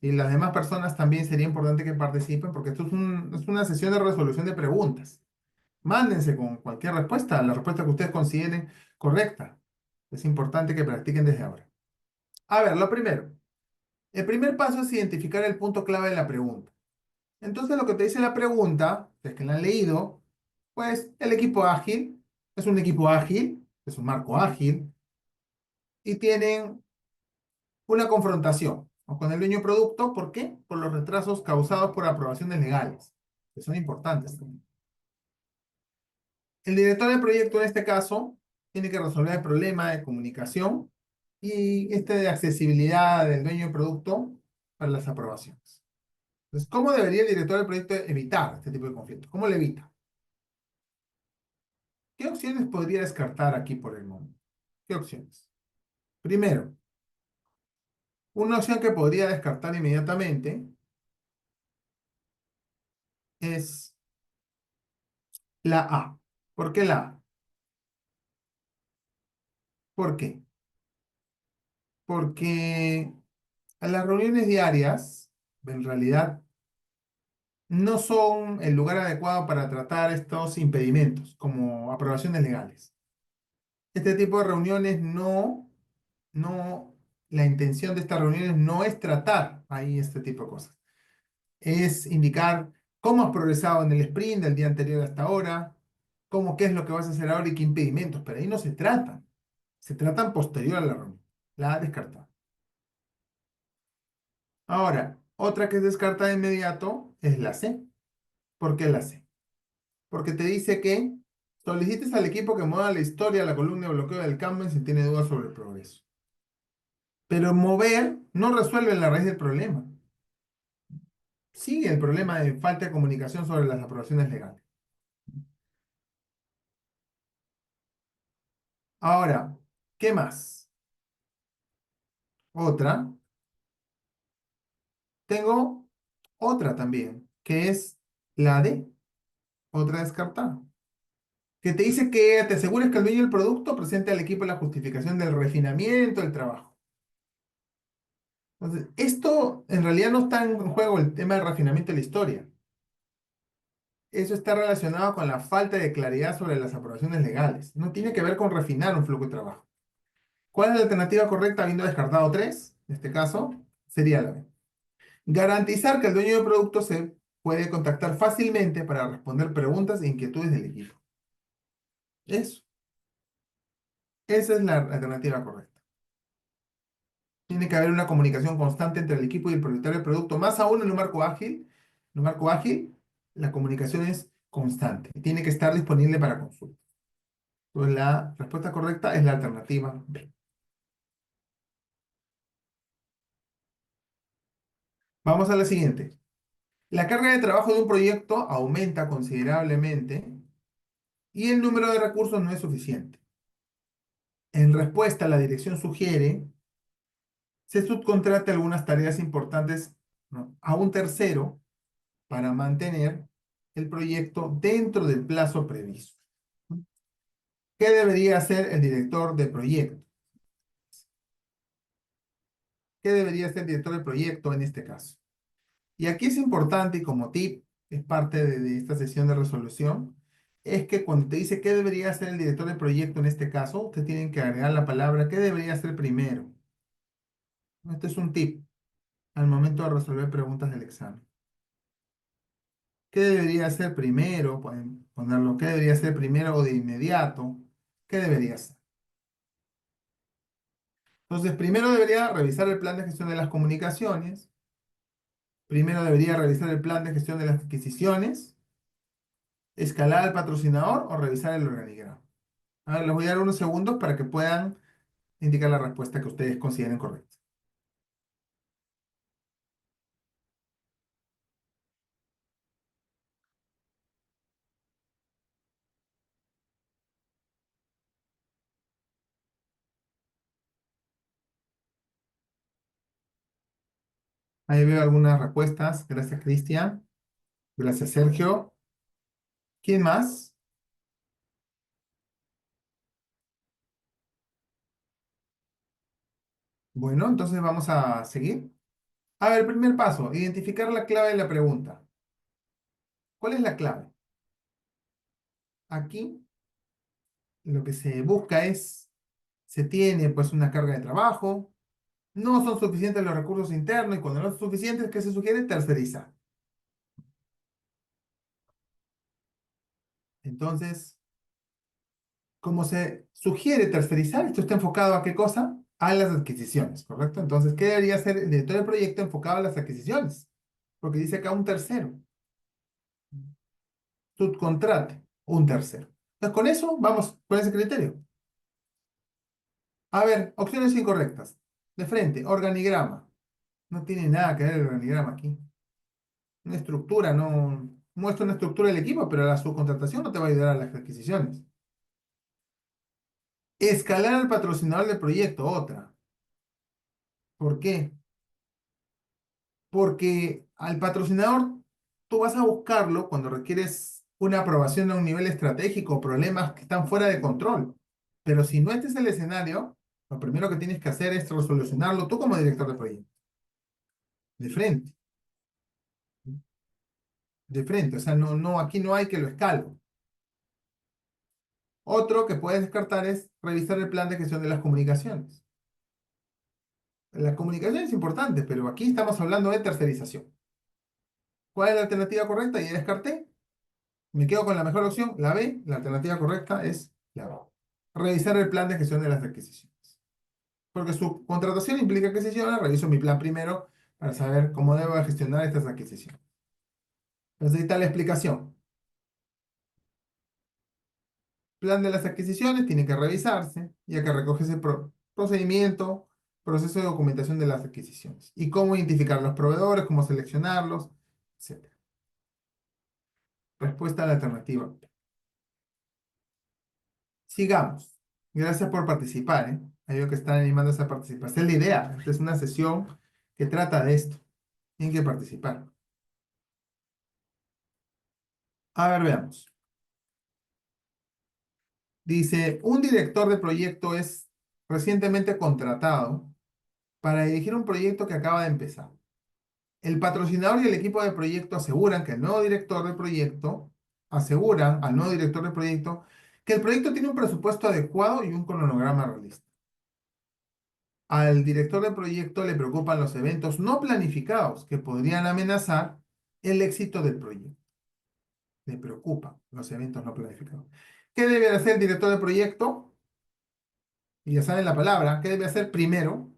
y las demás personas también sería importante que participen porque esto es una sesión de resolución de preguntas. Mándense con cualquier respuesta, la respuesta que ustedes consideren correcta. Es importante que practiquen desde ahora. A ver, lo primero. El primer paso es identificar el punto clave de la pregunta. Entonces, lo que te dice la pregunta, si es que la han leído, pues el equipo ágil es un equipo ágil, es un marco ágil, y tienen una confrontación. o con el dueño de producto. ¿Por qué? Por los retrasos causados por aprobaciones legales, que son importantes también. El director del proyecto en este caso tiene que resolver el problema de comunicación y este de accesibilidad del dueño de producto para las aprobaciones. Entonces, ¿cómo debería el director del proyecto evitar este tipo de conflictos? ¿Cómo lo evita? ¿Qué opciones podría descartar aquí por el momento? ¿Qué opciones? Primero, una opción que podría descartar inmediatamente es la A. ¿Por qué la A? ¿Por qué? Porque las reuniones diarias, en realidad, no son el lugar adecuado para tratar estos impedimentos, como aprobaciones legales. Este tipo de reuniones no, la intención de estas reuniones no es tratar ahí este tipo de cosas. Es indicar cómo has progresado en el sprint del día anterior hasta ahora, qué es lo que vas a hacer ahora y qué impedimentos, pero ahí no se tratan. Se tratan posterior a la reunión. La A descartada. Ahora, otra que es descartada de inmediato es la C. ¿Por qué la C? Porque te dice que solicites al equipo que mueva la historia a la columna de bloqueo del Kanban si tiene dudas sobre el progreso. Pero mover no resuelve la raíz del problema. Sigue el problema de falta de comunicación sobre las aprobaciones legales. Ahora, ¿qué más? Otra. Tengo otra también, que es la D, otra descartada, que te dice que te asegures que el dueño del producto presente al equipo la justificación del refinamiento del trabajo. Entonces, esto en realidad no está en juego el tema del refinamiento de la historia. Eso está relacionado con la falta de claridad sobre las aprobaciones legales. No tiene que ver con refinar un flujo de trabajo. ¿Cuál es la alternativa correcta habiendo descartado tres? En este caso, sería la B. Garantizar que el dueño del producto se puede contactar fácilmente para responder preguntas e inquietudes del equipo. Eso. Esa es la alternativa correcta. Tiene que haber una comunicación constante entre el equipo y el propietario del producto, más aún en un marco ágil. En un marco ágil, la comunicación es constante y tiene que estar disponible para consulta. Entonces, la respuesta correcta es la alternativa B. Vamos a la siguiente. La carga de trabajo de un proyecto aumenta considerablemente y el número de recursos no es suficiente. En respuesta, la dirección sugiere se subcontrate algunas tareas importantes, ¿no?, a un tercero para mantener el proyecto dentro del plazo previsto. ¿Qué debería hacer el director de proyecto? ¿Qué debería hacer el director de proyecto en este caso? Y aquí es importante, y como tip, es parte de esta sesión de resolución, es que cuando te dice qué debería hacer el director de proyecto en este caso, usted tiene que agregar la palabra qué debería hacer primero. Este es un tip al momento de resolver preguntas del examen. ¿Qué debería hacer primero? Pueden ponerlo, ¿qué debería hacer primero o de inmediato? ¿Qué debería hacer? Entonces, primero debería revisar el plan de gestión de las comunicaciones. Primero debería revisar el plan de gestión de las adquisiciones. Escalar al patrocinador o revisar el organigrama. A ver, les voy a dar unos segundos para que puedan indicar la respuesta que ustedes consideren correcta. Ahí veo algunas respuestas. Gracias, Cristian. Gracias, Sergio. ¿Quién más? Bueno, entonces vamos a seguir. A ver, primer paso, identificar la clave de la pregunta. ¿Cuál es la clave? Aquí lo que se busca es, se tiene pues una carga de trabajo, no son suficientes los recursos internos y cuando no son suficientes, ¿qué se sugiere? Tercerizar. Entonces, como se sugiere tercerizar, esto está enfocado a qué cosa? a las adquisiciones, ¿correcto? Entonces, ¿qué debería hacer el director del proyecto enfocado a las adquisiciones? Porque dice acá un tercero, subcontrate un tercero. Entonces, con eso vamos con ese criterio. A ver, opciones incorrectas. De frente, organigrama. No tiene nada que ver el organigrama aquí. Una estructura, no muestra una estructura del equipo, pero la subcontratación no te va a ayudar a las adquisiciones. Escalar al patrocinador del proyecto, otra. ¿Por qué? Porque al patrocinador tú vas a buscarlo cuando requieres una aprobación a un nivel estratégico o problemas que están fuera de control. Pero si no este es el escenario, lo primero que tienes que hacer es solucionarlo tú como director de proyecto. De frente, de frente. O sea, aquí no hay que lo escalo. Otro que puedes descartar es revisar el plan de gestión de las comunicaciones. La comunicación es importante, pero aquí estamos hablando de tercerización. ¿Cuál es la alternativa correcta? Ya descarté. Me quedo con la mejor opción, la B. La alternativa correcta es la B. Revisar el plan de gestión de las adquisiciones. Porque su contratación implica adquisiciones, reviso mi plan primero para saber cómo debo gestionar estas adquisiciones. Entonces, ahí está la explicación. Plan de las adquisiciones tiene que revisarse, ya que recoge ese procedimiento, proceso de documentación de las adquisiciones. Y cómo identificar los proveedores, cómo seleccionarlos, etc. Respuesta a la alternativa. Sigamos. Gracias por participar, ¿eh? Hay veo que están animando a participar. Esta es la idea. Esta es una sesión que trata de esto. Tienen que participar. A ver, veamos. Dice, un director de proyecto es recientemente contratado para dirigir un proyecto que acaba de empezar. El patrocinador y el equipo de proyecto aseguran al nuevo director de proyecto que el proyecto tiene un presupuesto adecuado y un cronograma realista. Al director de proyecto le preocupan los eventos no planificados que podrían amenazar el éxito del proyecto. Le preocupan los eventos no planificados. ¿Qué debe hacer el director de proyecto? Y ya saben la palabra. ¿Qué debe hacer primero?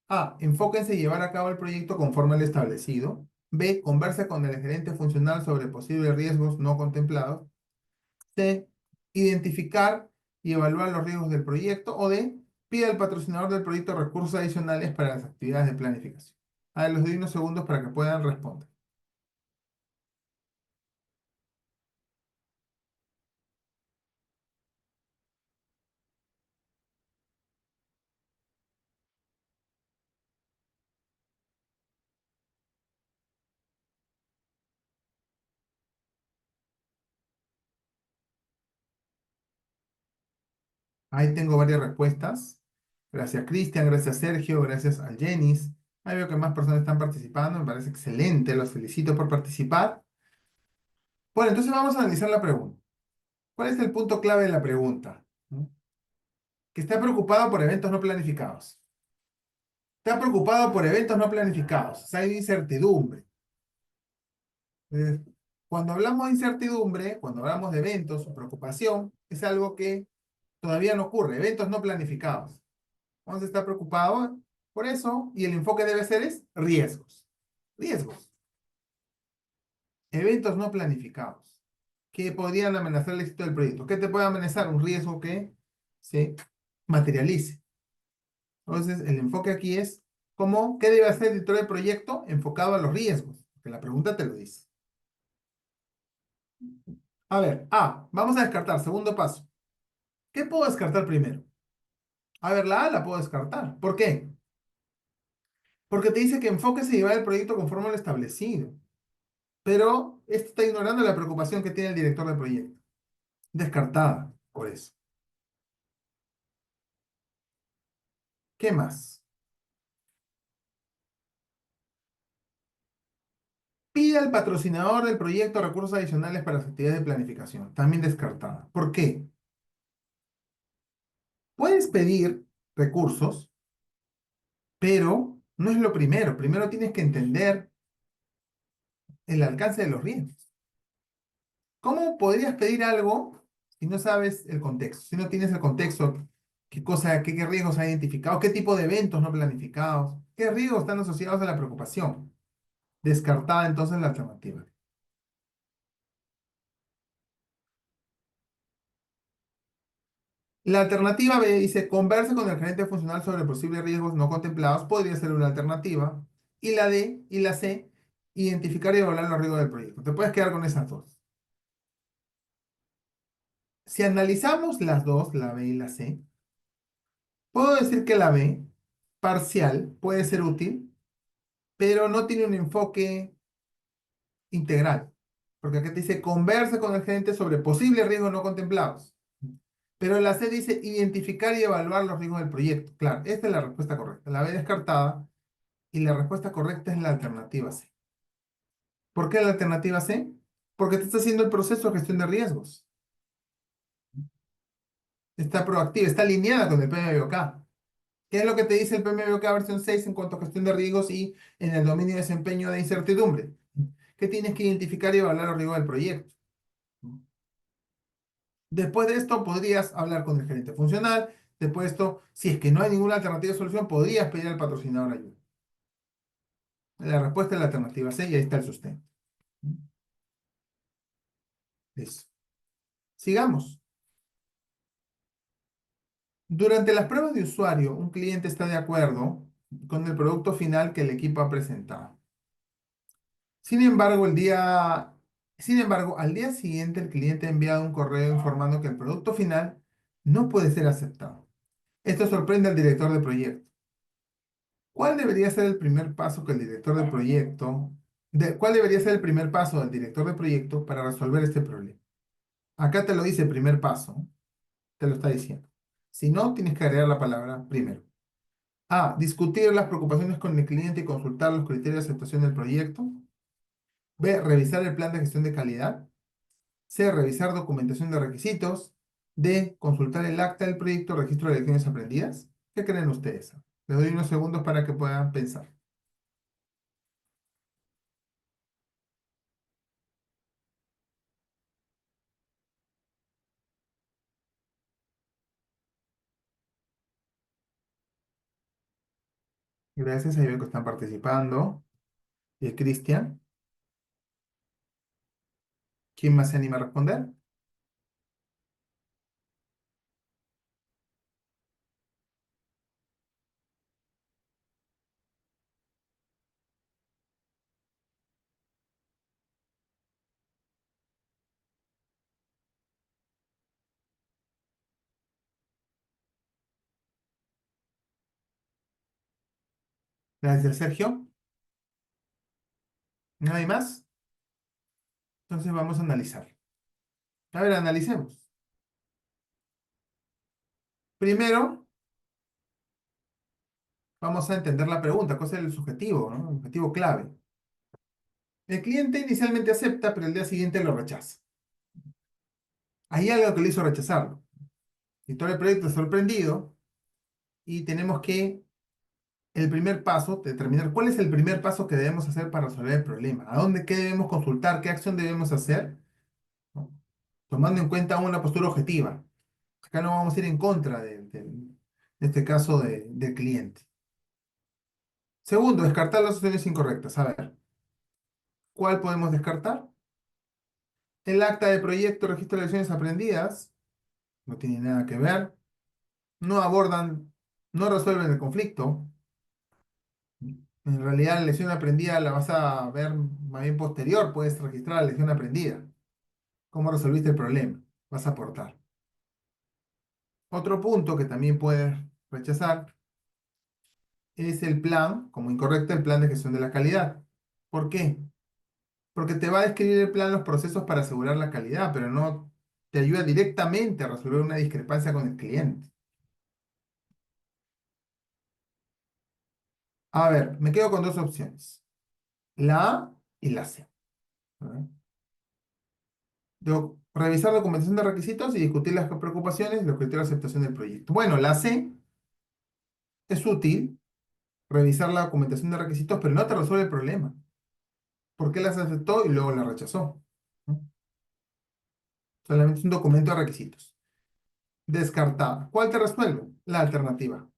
A. Enfóquense en llevar a cabo el proyecto conforme al establecido. B. Converse con el gerente funcional sobre posibles riesgos no contemplados. C. Identificar y evaluar los riesgos del proyecto. O D. Pide al patrocinador del proyecto recursos adicionales para las actividades de planificación. A ver, les doy unos segundos para que puedan responder. Ahí tengo varias respuestas. Gracias, Cristian. Gracias, Sergio. Gracias a Jenis. Ahí veo que más personas están participando. Me parece excelente. Los felicito por participar. Bueno, entonces vamos a analizar la pregunta. ¿Cuál es el punto clave de la pregunta? ¿No? Que está preocupado por eventos no planificados. Está preocupado por eventos no planificados. O sea, hay incertidumbre. Eh, Cuando hablamos de incertidumbre, cuando hablamos de eventos o preocupación, es algo que todavía no ocurre. Eventos no planificados. Vamos a estar preocupados por eso y el enfoque debe ser es riesgos. Riesgos. Eventos no planificados que podrían amenazar el éxito del proyecto. ¿Qué te puede amenazar? Un riesgo que se materialice. Entonces, el enfoque aquí es ¿qué debe hacer el director del proyecto enfocado a los riesgos? Porque la pregunta te lo dice. A ver, vamos a descartar, segundo paso. ¿Qué puedo descartar primero? A ver, la A la puedo descartar. ¿Por qué? Porque te dice que enfóquese y llevar el proyecto conforme a lo establecido. Pero esto está ignorando la preocupación que tiene el director del proyecto. Descartada, por eso. ¿Qué más? Pide al patrocinador del proyecto recursos adicionales para las actividades de planificación. También descartada. ¿Por qué? Puedes pedir recursos, pero no es lo primero. Primero tienes que entender el alcance de los riesgos. ¿Cómo podrías pedir algo si no sabes el contexto? Si no tienes el contexto qué riesgos ha identificado, qué tipo de eventos no planificados, qué riesgos están asociados a la preocupación. Descartada entonces la alternativa. La alternativa B dice, converse con el gerente funcional sobre posibles riesgos no contemplados, podría ser una alternativa. Y la D y la C, identificar y evaluar los riesgos del proyecto. Te puedes quedar con esas dos. Si analizamos las dos, la B y la C, puedo decir que la B, parcial, puede ser útil, pero no tiene un enfoque integral. Porque aquí te dice, converse con el gerente sobre posibles riesgos no contemplados. Pero la C dice, identificar y evaluar los riesgos del proyecto. Claro, esta es la respuesta correcta. La B descartada y la respuesta correcta es la alternativa C. ¿Por qué la alternativa C? Porque te está haciendo el proceso de gestión de riesgos. Está proactiva, está alineada con el PMBOK. ¿Qué es lo que te dice el PMBOK versión 6 en cuanto a gestión de riesgos y en el dominio de desempeño de incertidumbre? Que tienes que identificar y evaluar los riesgos del proyecto. Después de esto podrías hablar con el gerente funcional. Después de esto, si es que no hay ninguna alternativa de solución, podrías pedir al patrocinador ayuda. La respuesta es la alternativa C y ahí está el sustento. Listo. Sigamos. Durante las pruebas de usuario, un cliente está de acuerdo con el producto final que el equipo ha presentado. Sin embargo, al día siguiente el cliente ha enviado un correo informando que el producto final no puede ser aceptado. Esto sorprende al director de proyecto. ¿Cuál debería ser el primer paso que el director de proyecto, cuál debería ser el primer paso del director de proyecto para resolver este problema? Acá te lo dice primer paso, te lo está diciendo. Si no, tienes que agregar la palabra primero. A. Discutir las preocupaciones con el cliente y consultar los criterios de aceptación del proyecto. B. Revisar el plan de gestión de calidad. C. Revisar documentación de requisitos. D. Consultar el acta del proyecto, registro de lecciones aprendidas. ¿Qué creen ustedes? Les doy unos segundos para que puedan pensar. Gracias, ahí veo que están participando. Cristian, ¿quién más se anima a responder? Gracias, Sergio. ¿No hay más? Entonces vamos a analizar. A ver, analicemos. Primero, vamos a entender la pregunta, cosa es el subjetivo, ¿no? El objetivo clave. El cliente inicialmente acepta, pero el día siguiente lo rechaza. Hay algo que le hizo rechazarlo. Y todo el proyecto es sorprendido y tenemos que, el primer paso, determinar cuál es el primer paso que debemos hacer para resolver el problema. ¿A dónde, qué debemos consultar? ¿Qué acción debemos hacer? ¿No? Tomando en cuenta una postura objetiva. Acá no vamos a ir en contra de este caso del cliente. Segundo, descartar las opciones incorrectas. A ver, ¿cuál podemos descartar? El acta de proyecto, registro de lecciones aprendidas, no tiene nada que ver. No abordan, no resuelven el conflicto. En realidad, la lección aprendida la vas a ver más bien posterior, puedes registrar la lección aprendida. ¿Cómo resolviste el problema? Vas a aportar. Otro punto que también puedes rechazar es el plan, como incorrecto, el plan de gestión de la calidad. ¿Por qué? Porque te va a describir el plan los procesos para asegurar la calidad, pero no te ayuda directamente a resolver una discrepancia con el cliente. A ver, me quedo con dos opciones, la A y la C. A ver. Revisar documentación de requisitos y discutir las preocupaciones y los criterios de aceptación del proyecto. Bueno, la C es útil, revisar la documentación de requisitos, pero no te resuelve el problema. ¿Por qué las aceptó y luego las rechazó? ¿No? Solamente es un documento de requisitos. Descartada. ¿Cuál te resuelve? La alternativa.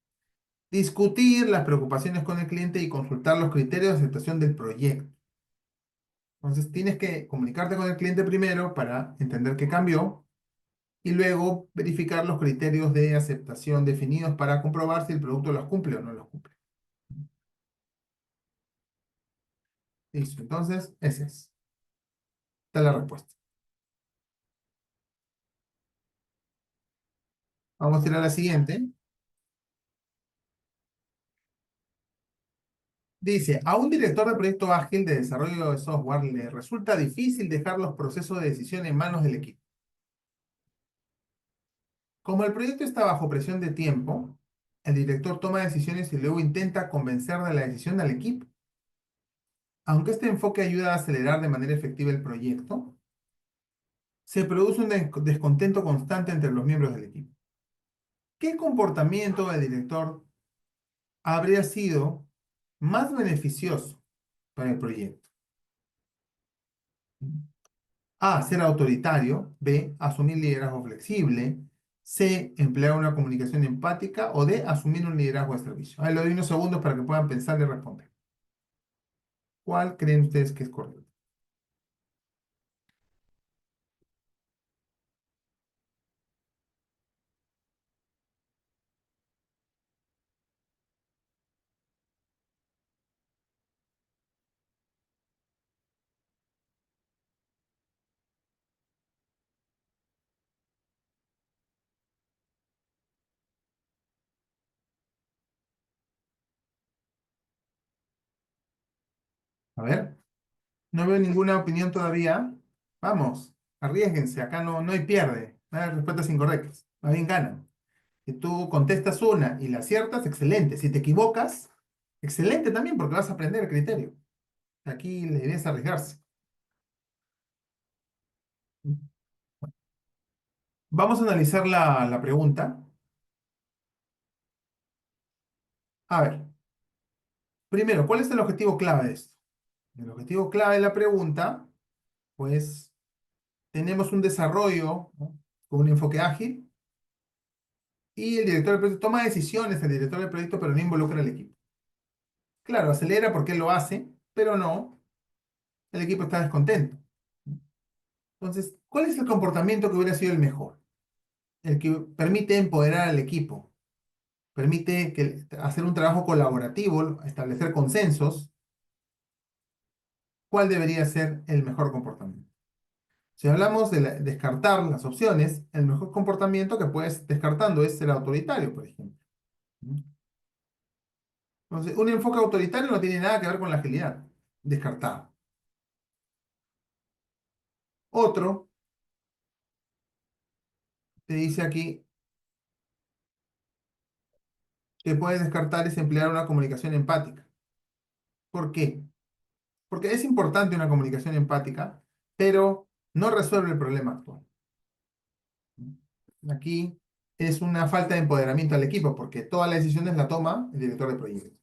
Discutir las preocupaciones con el cliente y consultar los criterios de aceptación del proyecto. Entonces tienes que comunicarte con el cliente primero para entender qué cambió y luego verificar los criterios de aceptación definidos para comprobar si el producto los cumple o no los cumple. Listo, entonces esa es. Esta es la respuesta. Vamos a ir a la siguiente. Dice, a un director de proyecto ágil de desarrollo de software le resulta difícil dejar los procesos de decisión en manos del equipo. Como el proyecto está bajo presión de tiempo, el director toma decisiones y luego intenta convencer de la decisión al equipo. Aunque este enfoque ayuda a acelerar de manera efectiva el proyecto, se produce un descontento constante entre los miembros del equipo. ¿Qué comportamiento del director habría sido más beneficioso para el proyecto? A, ser autoritario. B, asumir liderazgo flexible. C, emplear una comunicación empática. O D, asumir un liderazgo de servicio. Ahí le doy unos segundos para que puedan pensar y responder. ¿Cuál creen ustedes que es correcto? A ver, no veo ninguna opinión todavía. Vamos, arriésguense. Acá no hay pierde. No hay respuestas incorrectas. Más bien ganan. Si tú contestas una y la aciertas, excelente. Si te equivocas, excelente también porque vas a aprender el criterio. Aquí la idea es arriesgarse. Vamos a analizar la pregunta. A ver, primero, ¿cuál es el objetivo clave de esto? El objetivo clave de la pregunta, pues tenemos un desarrollo, ¿no?, con un enfoque ágil y el director del proyecto toma decisiones, el director del proyecto, pero no involucra al equipo. Claro, acelera porque él lo hace, pero no, el equipo está descontento. Entonces, ¿cuál es el comportamiento que hubiera sido el mejor? El que permite empoderar al equipo, permite hacer un trabajo colaborativo, establecer consensos. ¿Cuál debería ser el mejor comportamiento? Si hablamos de descartar las opciones, el mejor comportamiento que puedes descartando es el autoritario, por ejemplo. Entonces, un enfoque autoritario no tiene nada que ver con la agilidad. Descartado. Otro te dice aquí que puedes descartar es emplear una comunicación empática. ¿Por qué? Porque es importante una comunicación empática, pero no resuelve el problema actual. Aquí es una falta de empoderamiento al equipo, porque todas las decisiones la toma el director de proyecto.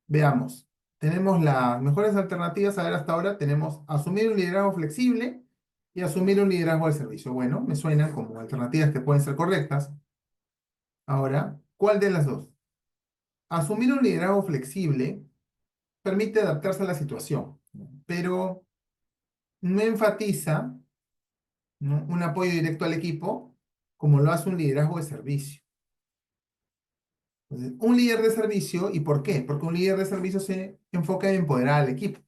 Veamos. Tenemos las mejores alternativas a ver hasta ahora. Tenemos asumir un liderazgo flexible y asumir un liderazgo de servicio. Bueno, me suenan como alternativas que pueden ser correctas. Ahora, ¿cuál de las dos? Asumir un liderazgo flexible permite adaptarse a la situación, pero no enfatiza, ¿no?, un apoyo directo al equipo como lo hace un liderazgo de servicio. Entonces, un líder de servicio, ¿y por qué? Porque un líder de servicio se enfoca en empoderar al equipo,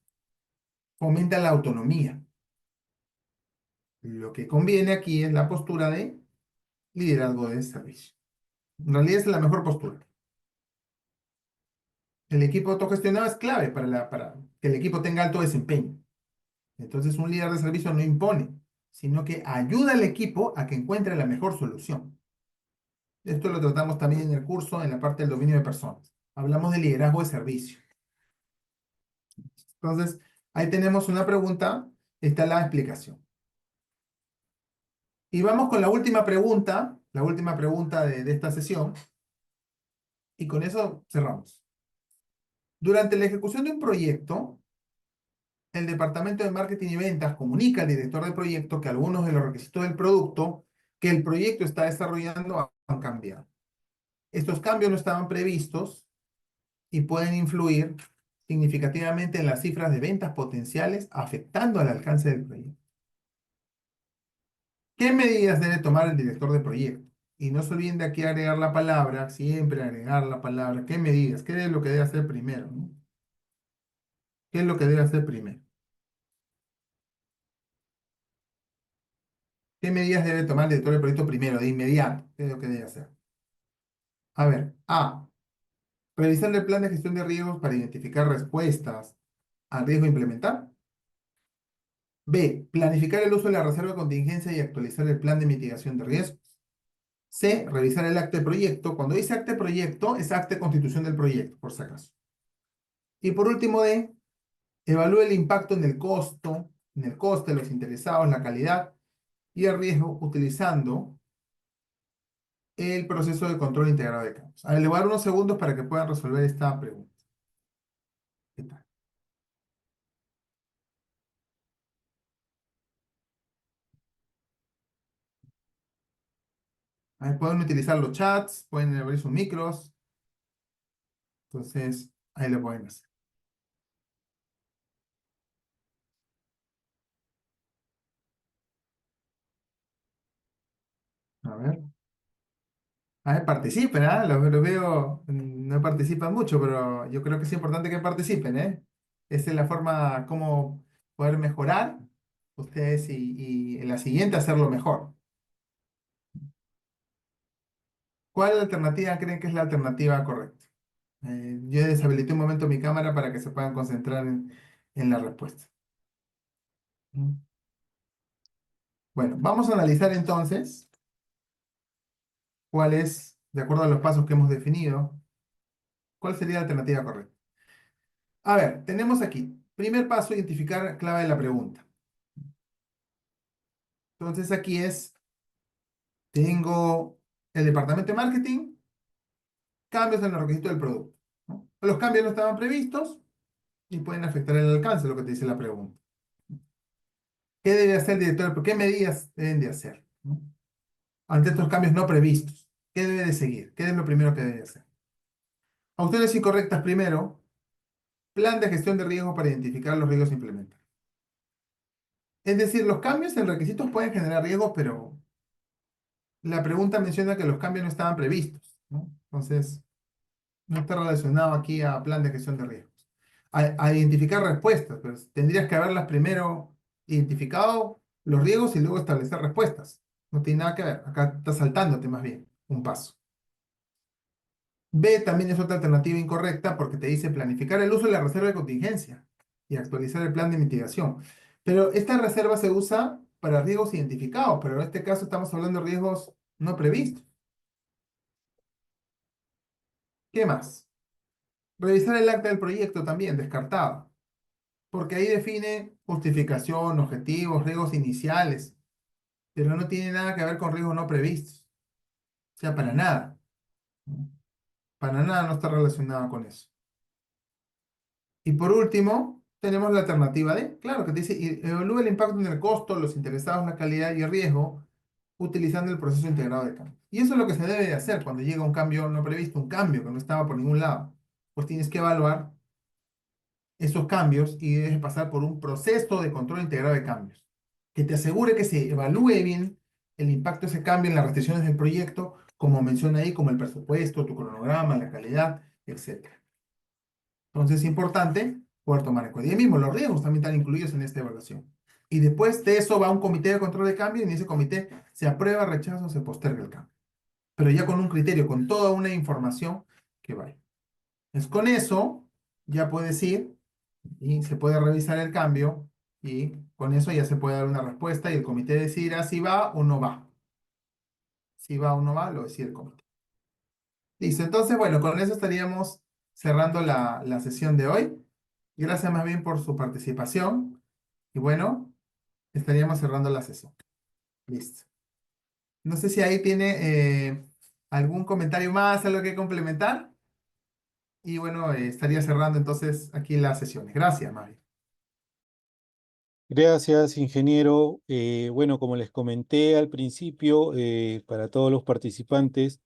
fomenta la autonomía. Lo que conviene aquí es la postura de liderazgo de servicio. En realidad es la mejor postura. El equipo autogestionado es clave para que el equipo tenga alto desempeño. Entonces, un líder de servicio no impone, sino que ayuda al equipo a que encuentre la mejor solución. Esto lo tratamos también en el curso, en la parte del dominio de personas. Hablamos de liderazgo de servicio. Entonces, ahí tenemos una pregunta, está la explicación. Y vamos con la última pregunta de esta sesión, y con eso cerramos. Durante la ejecución de un proyecto, el departamento de marketing y ventas comunica al director del proyecto que algunos de los requisitos del producto que el proyecto está desarrollando han cambiado. Estos cambios no estaban previstos y pueden influir significativamente en las cifras de ventas potenciales, afectando al alcance del proyecto. ¿Qué medidas debe tomar el director de proyecto? Y no se olviden de aquí agregar la palabra, siempre agregar la palabra. ¿Qué medidas? ¿Qué es lo que debe hacer primero? ¿No? ¿Qué es lo que debe hacer primero? ¿Qué medidas debe tomar el director de proyecto primero, de inmediato? ¿Qué es lo que debe hacer? A ver, A. Revisar el plan de gestión de riesgos para identificar respuestas al riesgo a implementar. B. Planificar el uso de la reserva de contingencia y actualizar el plan de mitigación de riesgos. C. Revisar el acta de proyecto. Cuando dice acta de proyecto, es acta de constitución del proyecto, por si acaso. Y por último, D. Evalúe el impacto en el coste, los interesados, la calidad y el riesgo utilizando el proceso de control integrado de cambios. A ver, le voy a dar unos segundos para que puedan resolver esta pregunta. ¿Qué tal? A ver, pueden utilizar los chats, pueden abrir sus micros. Entonces, ahí lo pueden hacer. A ver. A ver, participen, ¿ah? Los veo, no participan mucho, pero yo creo que es importante que participen, ¿eh? Esa es la forma como poder mejorar ustedes y en la siguiente hacerlo mejor. ¿Cuál alternativa creen que es la alternativa correcta? Yo deshabilité un momento mi cámara para que se puedan concentrar en la respuesta. ¿Mm? Bueno, vamos a analizar entonces cuál es, de acuerdo a los pasos que hemos definido, cuál sería la alternativa correcta. A ver, tenemos aquí, primer paso, identificar clave de la pregunta. Entonces aquí tengo el departamento de marketing, cambios en los requisitos del producto, ¿no? Los cambios no estaban previstos y pueden afectar el alcance, lo que te dice la pregunta. ¿Qué debe hacer el director? ¿Qué medidas deben de hacer, ¿no? Ante estos cambios no previstos? ¿Qué debe de seguir? ¿Qué es lo primero que debe hacer? Opciones incorrectas primero, plan de gestión de riesgo para identificar los riesgos a implementar. Es decir, los cambios en requisitos pueden generar riesgos, pero la pregunta menciona que los cambios no estaban previstos, ¿no? Entonces, no está relacionado aquí a plan de gestión de riesgos. A identificar respuestas, pues tendrías que haberlas primero identificado los riesgos y luego establecer respuestas. No tiene nada que ver. Acá está saltándote más bien un paso. B también es otra alternativa incorrecta porque te dice planificar el uso de la reserva de contingencia y actualizar el plan de mitigación. Pero esta reserva se usa para riesgos identificados, pero en este caso estamos hablando de riesgos no previstos. ¿Qué más? Revisar el acta del proyecto también, descartado, porque ahí define justificación, objetivos, riesgos iniciales, pero no tiene nada que ver con riesgos no previstos. O sea, para nada, ¿no? Para nada no está relacionado con eso. Y por último, tenemos la alternativa D, claro, que te dice, evalúa el impacto en el costo, los interesados, la calidad y el riesgo, utilizando el proceso integrado de cambio. Y eso es lo que se debe de hacer cuando llega un cambio no previsto, un cambio que no estaba por ningún lado. Pues tienes que evaluar esos cambios y debes pasar por un proceso de control integrado de cambios, que te asegure que se evalúe bien el impacto de ese cambio en las restricciones del proyecto, como menciona ahí, como el presupuesto, tu cronograma, la calidad, etcétera. Entonces es importante poder tomar en cuenta. Y ahí mismo los riesgos también están incluidos en esta evaluación. Y después de eso va un comité de control de cambio y en ese comité se aprueba, rechaza o se posterga el cambio. Pero ya con un criterio, con toda una información que vaya. Es con eso ya puedes ir y se puede revisar el cambio y con eso ya se puede dar una respuesta y el comité decidirá si va o no va. Si va o no va, lo decide el comité. Listo, entonces, bueno, con eso estaríamos cerrando la sesión de hoy. Gracias más bien por su participación y bueno, estaríamos cerrando la sesión. Listo. No sé si ahí tiene algún comentario más, algo que complementar. Y bueno, estaría cerrando entonces aquí las sesiones. Gracias, Mario. Gracias, ingeniero. Bueno, como les comenté al principio, para todos los participantes,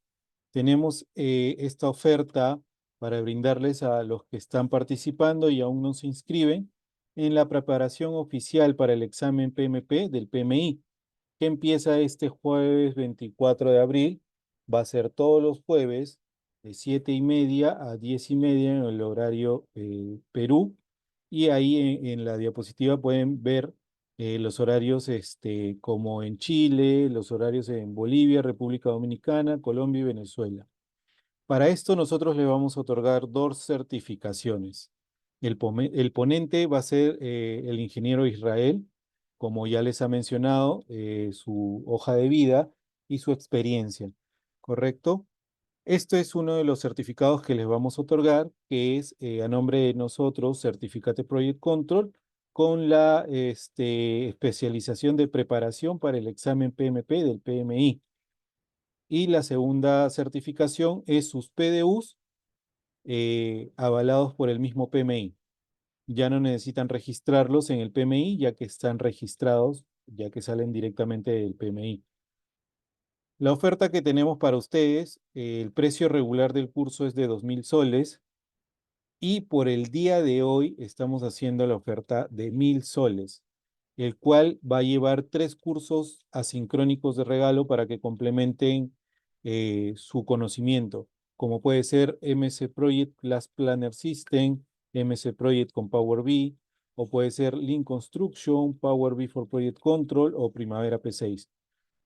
tenemos esta oferta para brindarles a los que están participando y aún no se inscriben en la preparación oficial para el examen PMP del PMI, que empieza este jueves 24 de abril. Va a ser todos los jueves de 7:30 a 10:30 en el horario Perú. Y ahí en la diapositiva pueden ver los horarios como en Chile, los horarios en Bolivia, República Dominicana, Colombia y Venezuela. Para esto nosotros le vamos a otorgar dos certificaciones. El ponente va a ser el ingeniero Israel, como ya les ha mencionado, su hoja de vida y su experiencia, ¿correcto? Esto es uno de los certificados que les vamos a otorgar, que es a nombre de nosotros, Certificate Project Control, con la especialización de preparación para el examen PMP del PMI. Y la segunda certificación es sus PDUs avalados por el mismo PMI. Ya no necesitan registrarlos en el PMI, ya que están registrados, ya que salen directamente del PMI. La oferta que tenemos para ustedes, el precio regular del curso es de 2.000 soles y por el día de hoy estamos haciendo la oferta de 1.000 soles, el cual va a llevar 3 cursos asincrónicos de regalo para que complementen su conocimiento, como puede ser MC Project Class Planner System, MC Project con Power BI, o puede ser Lean Construction, Power BI for Project Control o Primavera P6.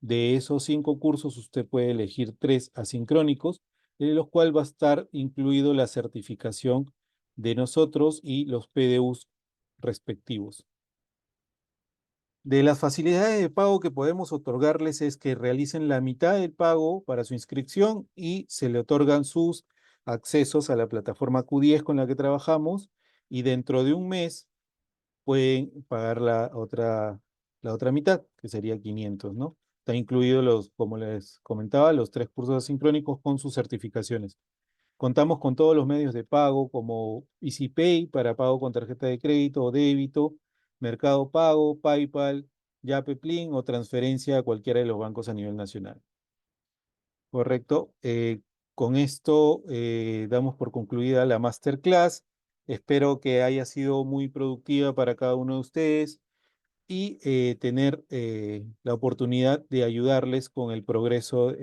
De esos 5 cursos, usted puede elegir 3 asincrónicos, de los cuales va a estar incluido la certificación de nosotros y los PDUs respectivos. De las facilidades de pago que podemos otorgarles es que realicen la mitad del pago para su inscripción y se le otorgan sus accesos a la plataforma Q10 con la que trabajamos, y dentro de un mes pueden pagar la otra mitad, que sería 500, ¿no? Está incluido como les comentaba, los 3 cursos asincrónicos con sus certificaciones. Contamos con todos los medios de pago como EasyPay para pago con tarjeta de crédito o débito, Mercado Pago, PayPal, Yapeplin o transferencia a cualquiera de los bancos a nivel nacional. Correcto. Con esto damos por concluida la masterclass. Espero que haya sido muy productiva para cada uno de ustedes y tener la oportunidad de ayudarles con el progreso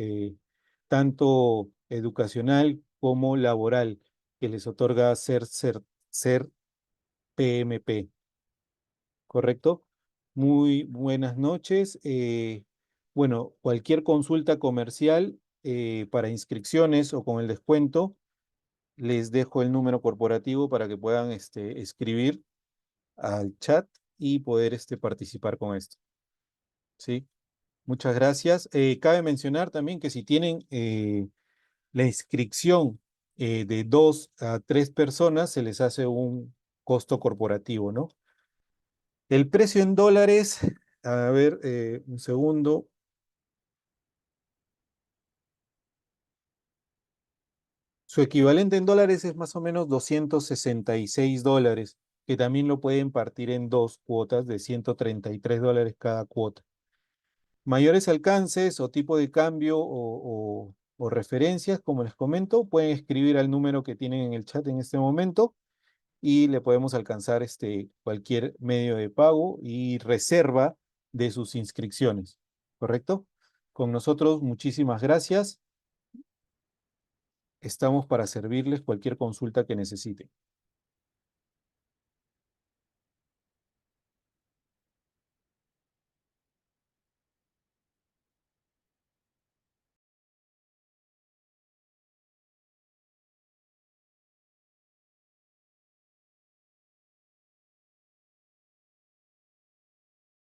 tanto educacional como laboral que les otorga ser PMP, ¿correcto? Muy buenas noches. Bueno, cualquier consulta comercial para inscripciones o con el descuento, les dejo el número corporativo para que puedan escribir al chat y poder participar con esto. ¿Sí? Muchas gracias. Cabe mencionar también que si tienen la inscripción de 2 a 3 personas, se les hace un costo corporativo, ¿no? El precio en dólares, a ver, un segundo. Su equivalente en dólares es más o menos $266, que también lo pueden partir en 2 cuotas de $133 cada cuota. Mayores alcances o tipo de cambio o referencias, como les comento, pueden escribir al número que tienen en el chat en este momento y le podemos alcanzar cualquier medio de pago y reserva de sus inscripciones, ¿correcto? Con nosotros, muchísimas gracias. Estamos para servirles cualquier consulta que necesiten.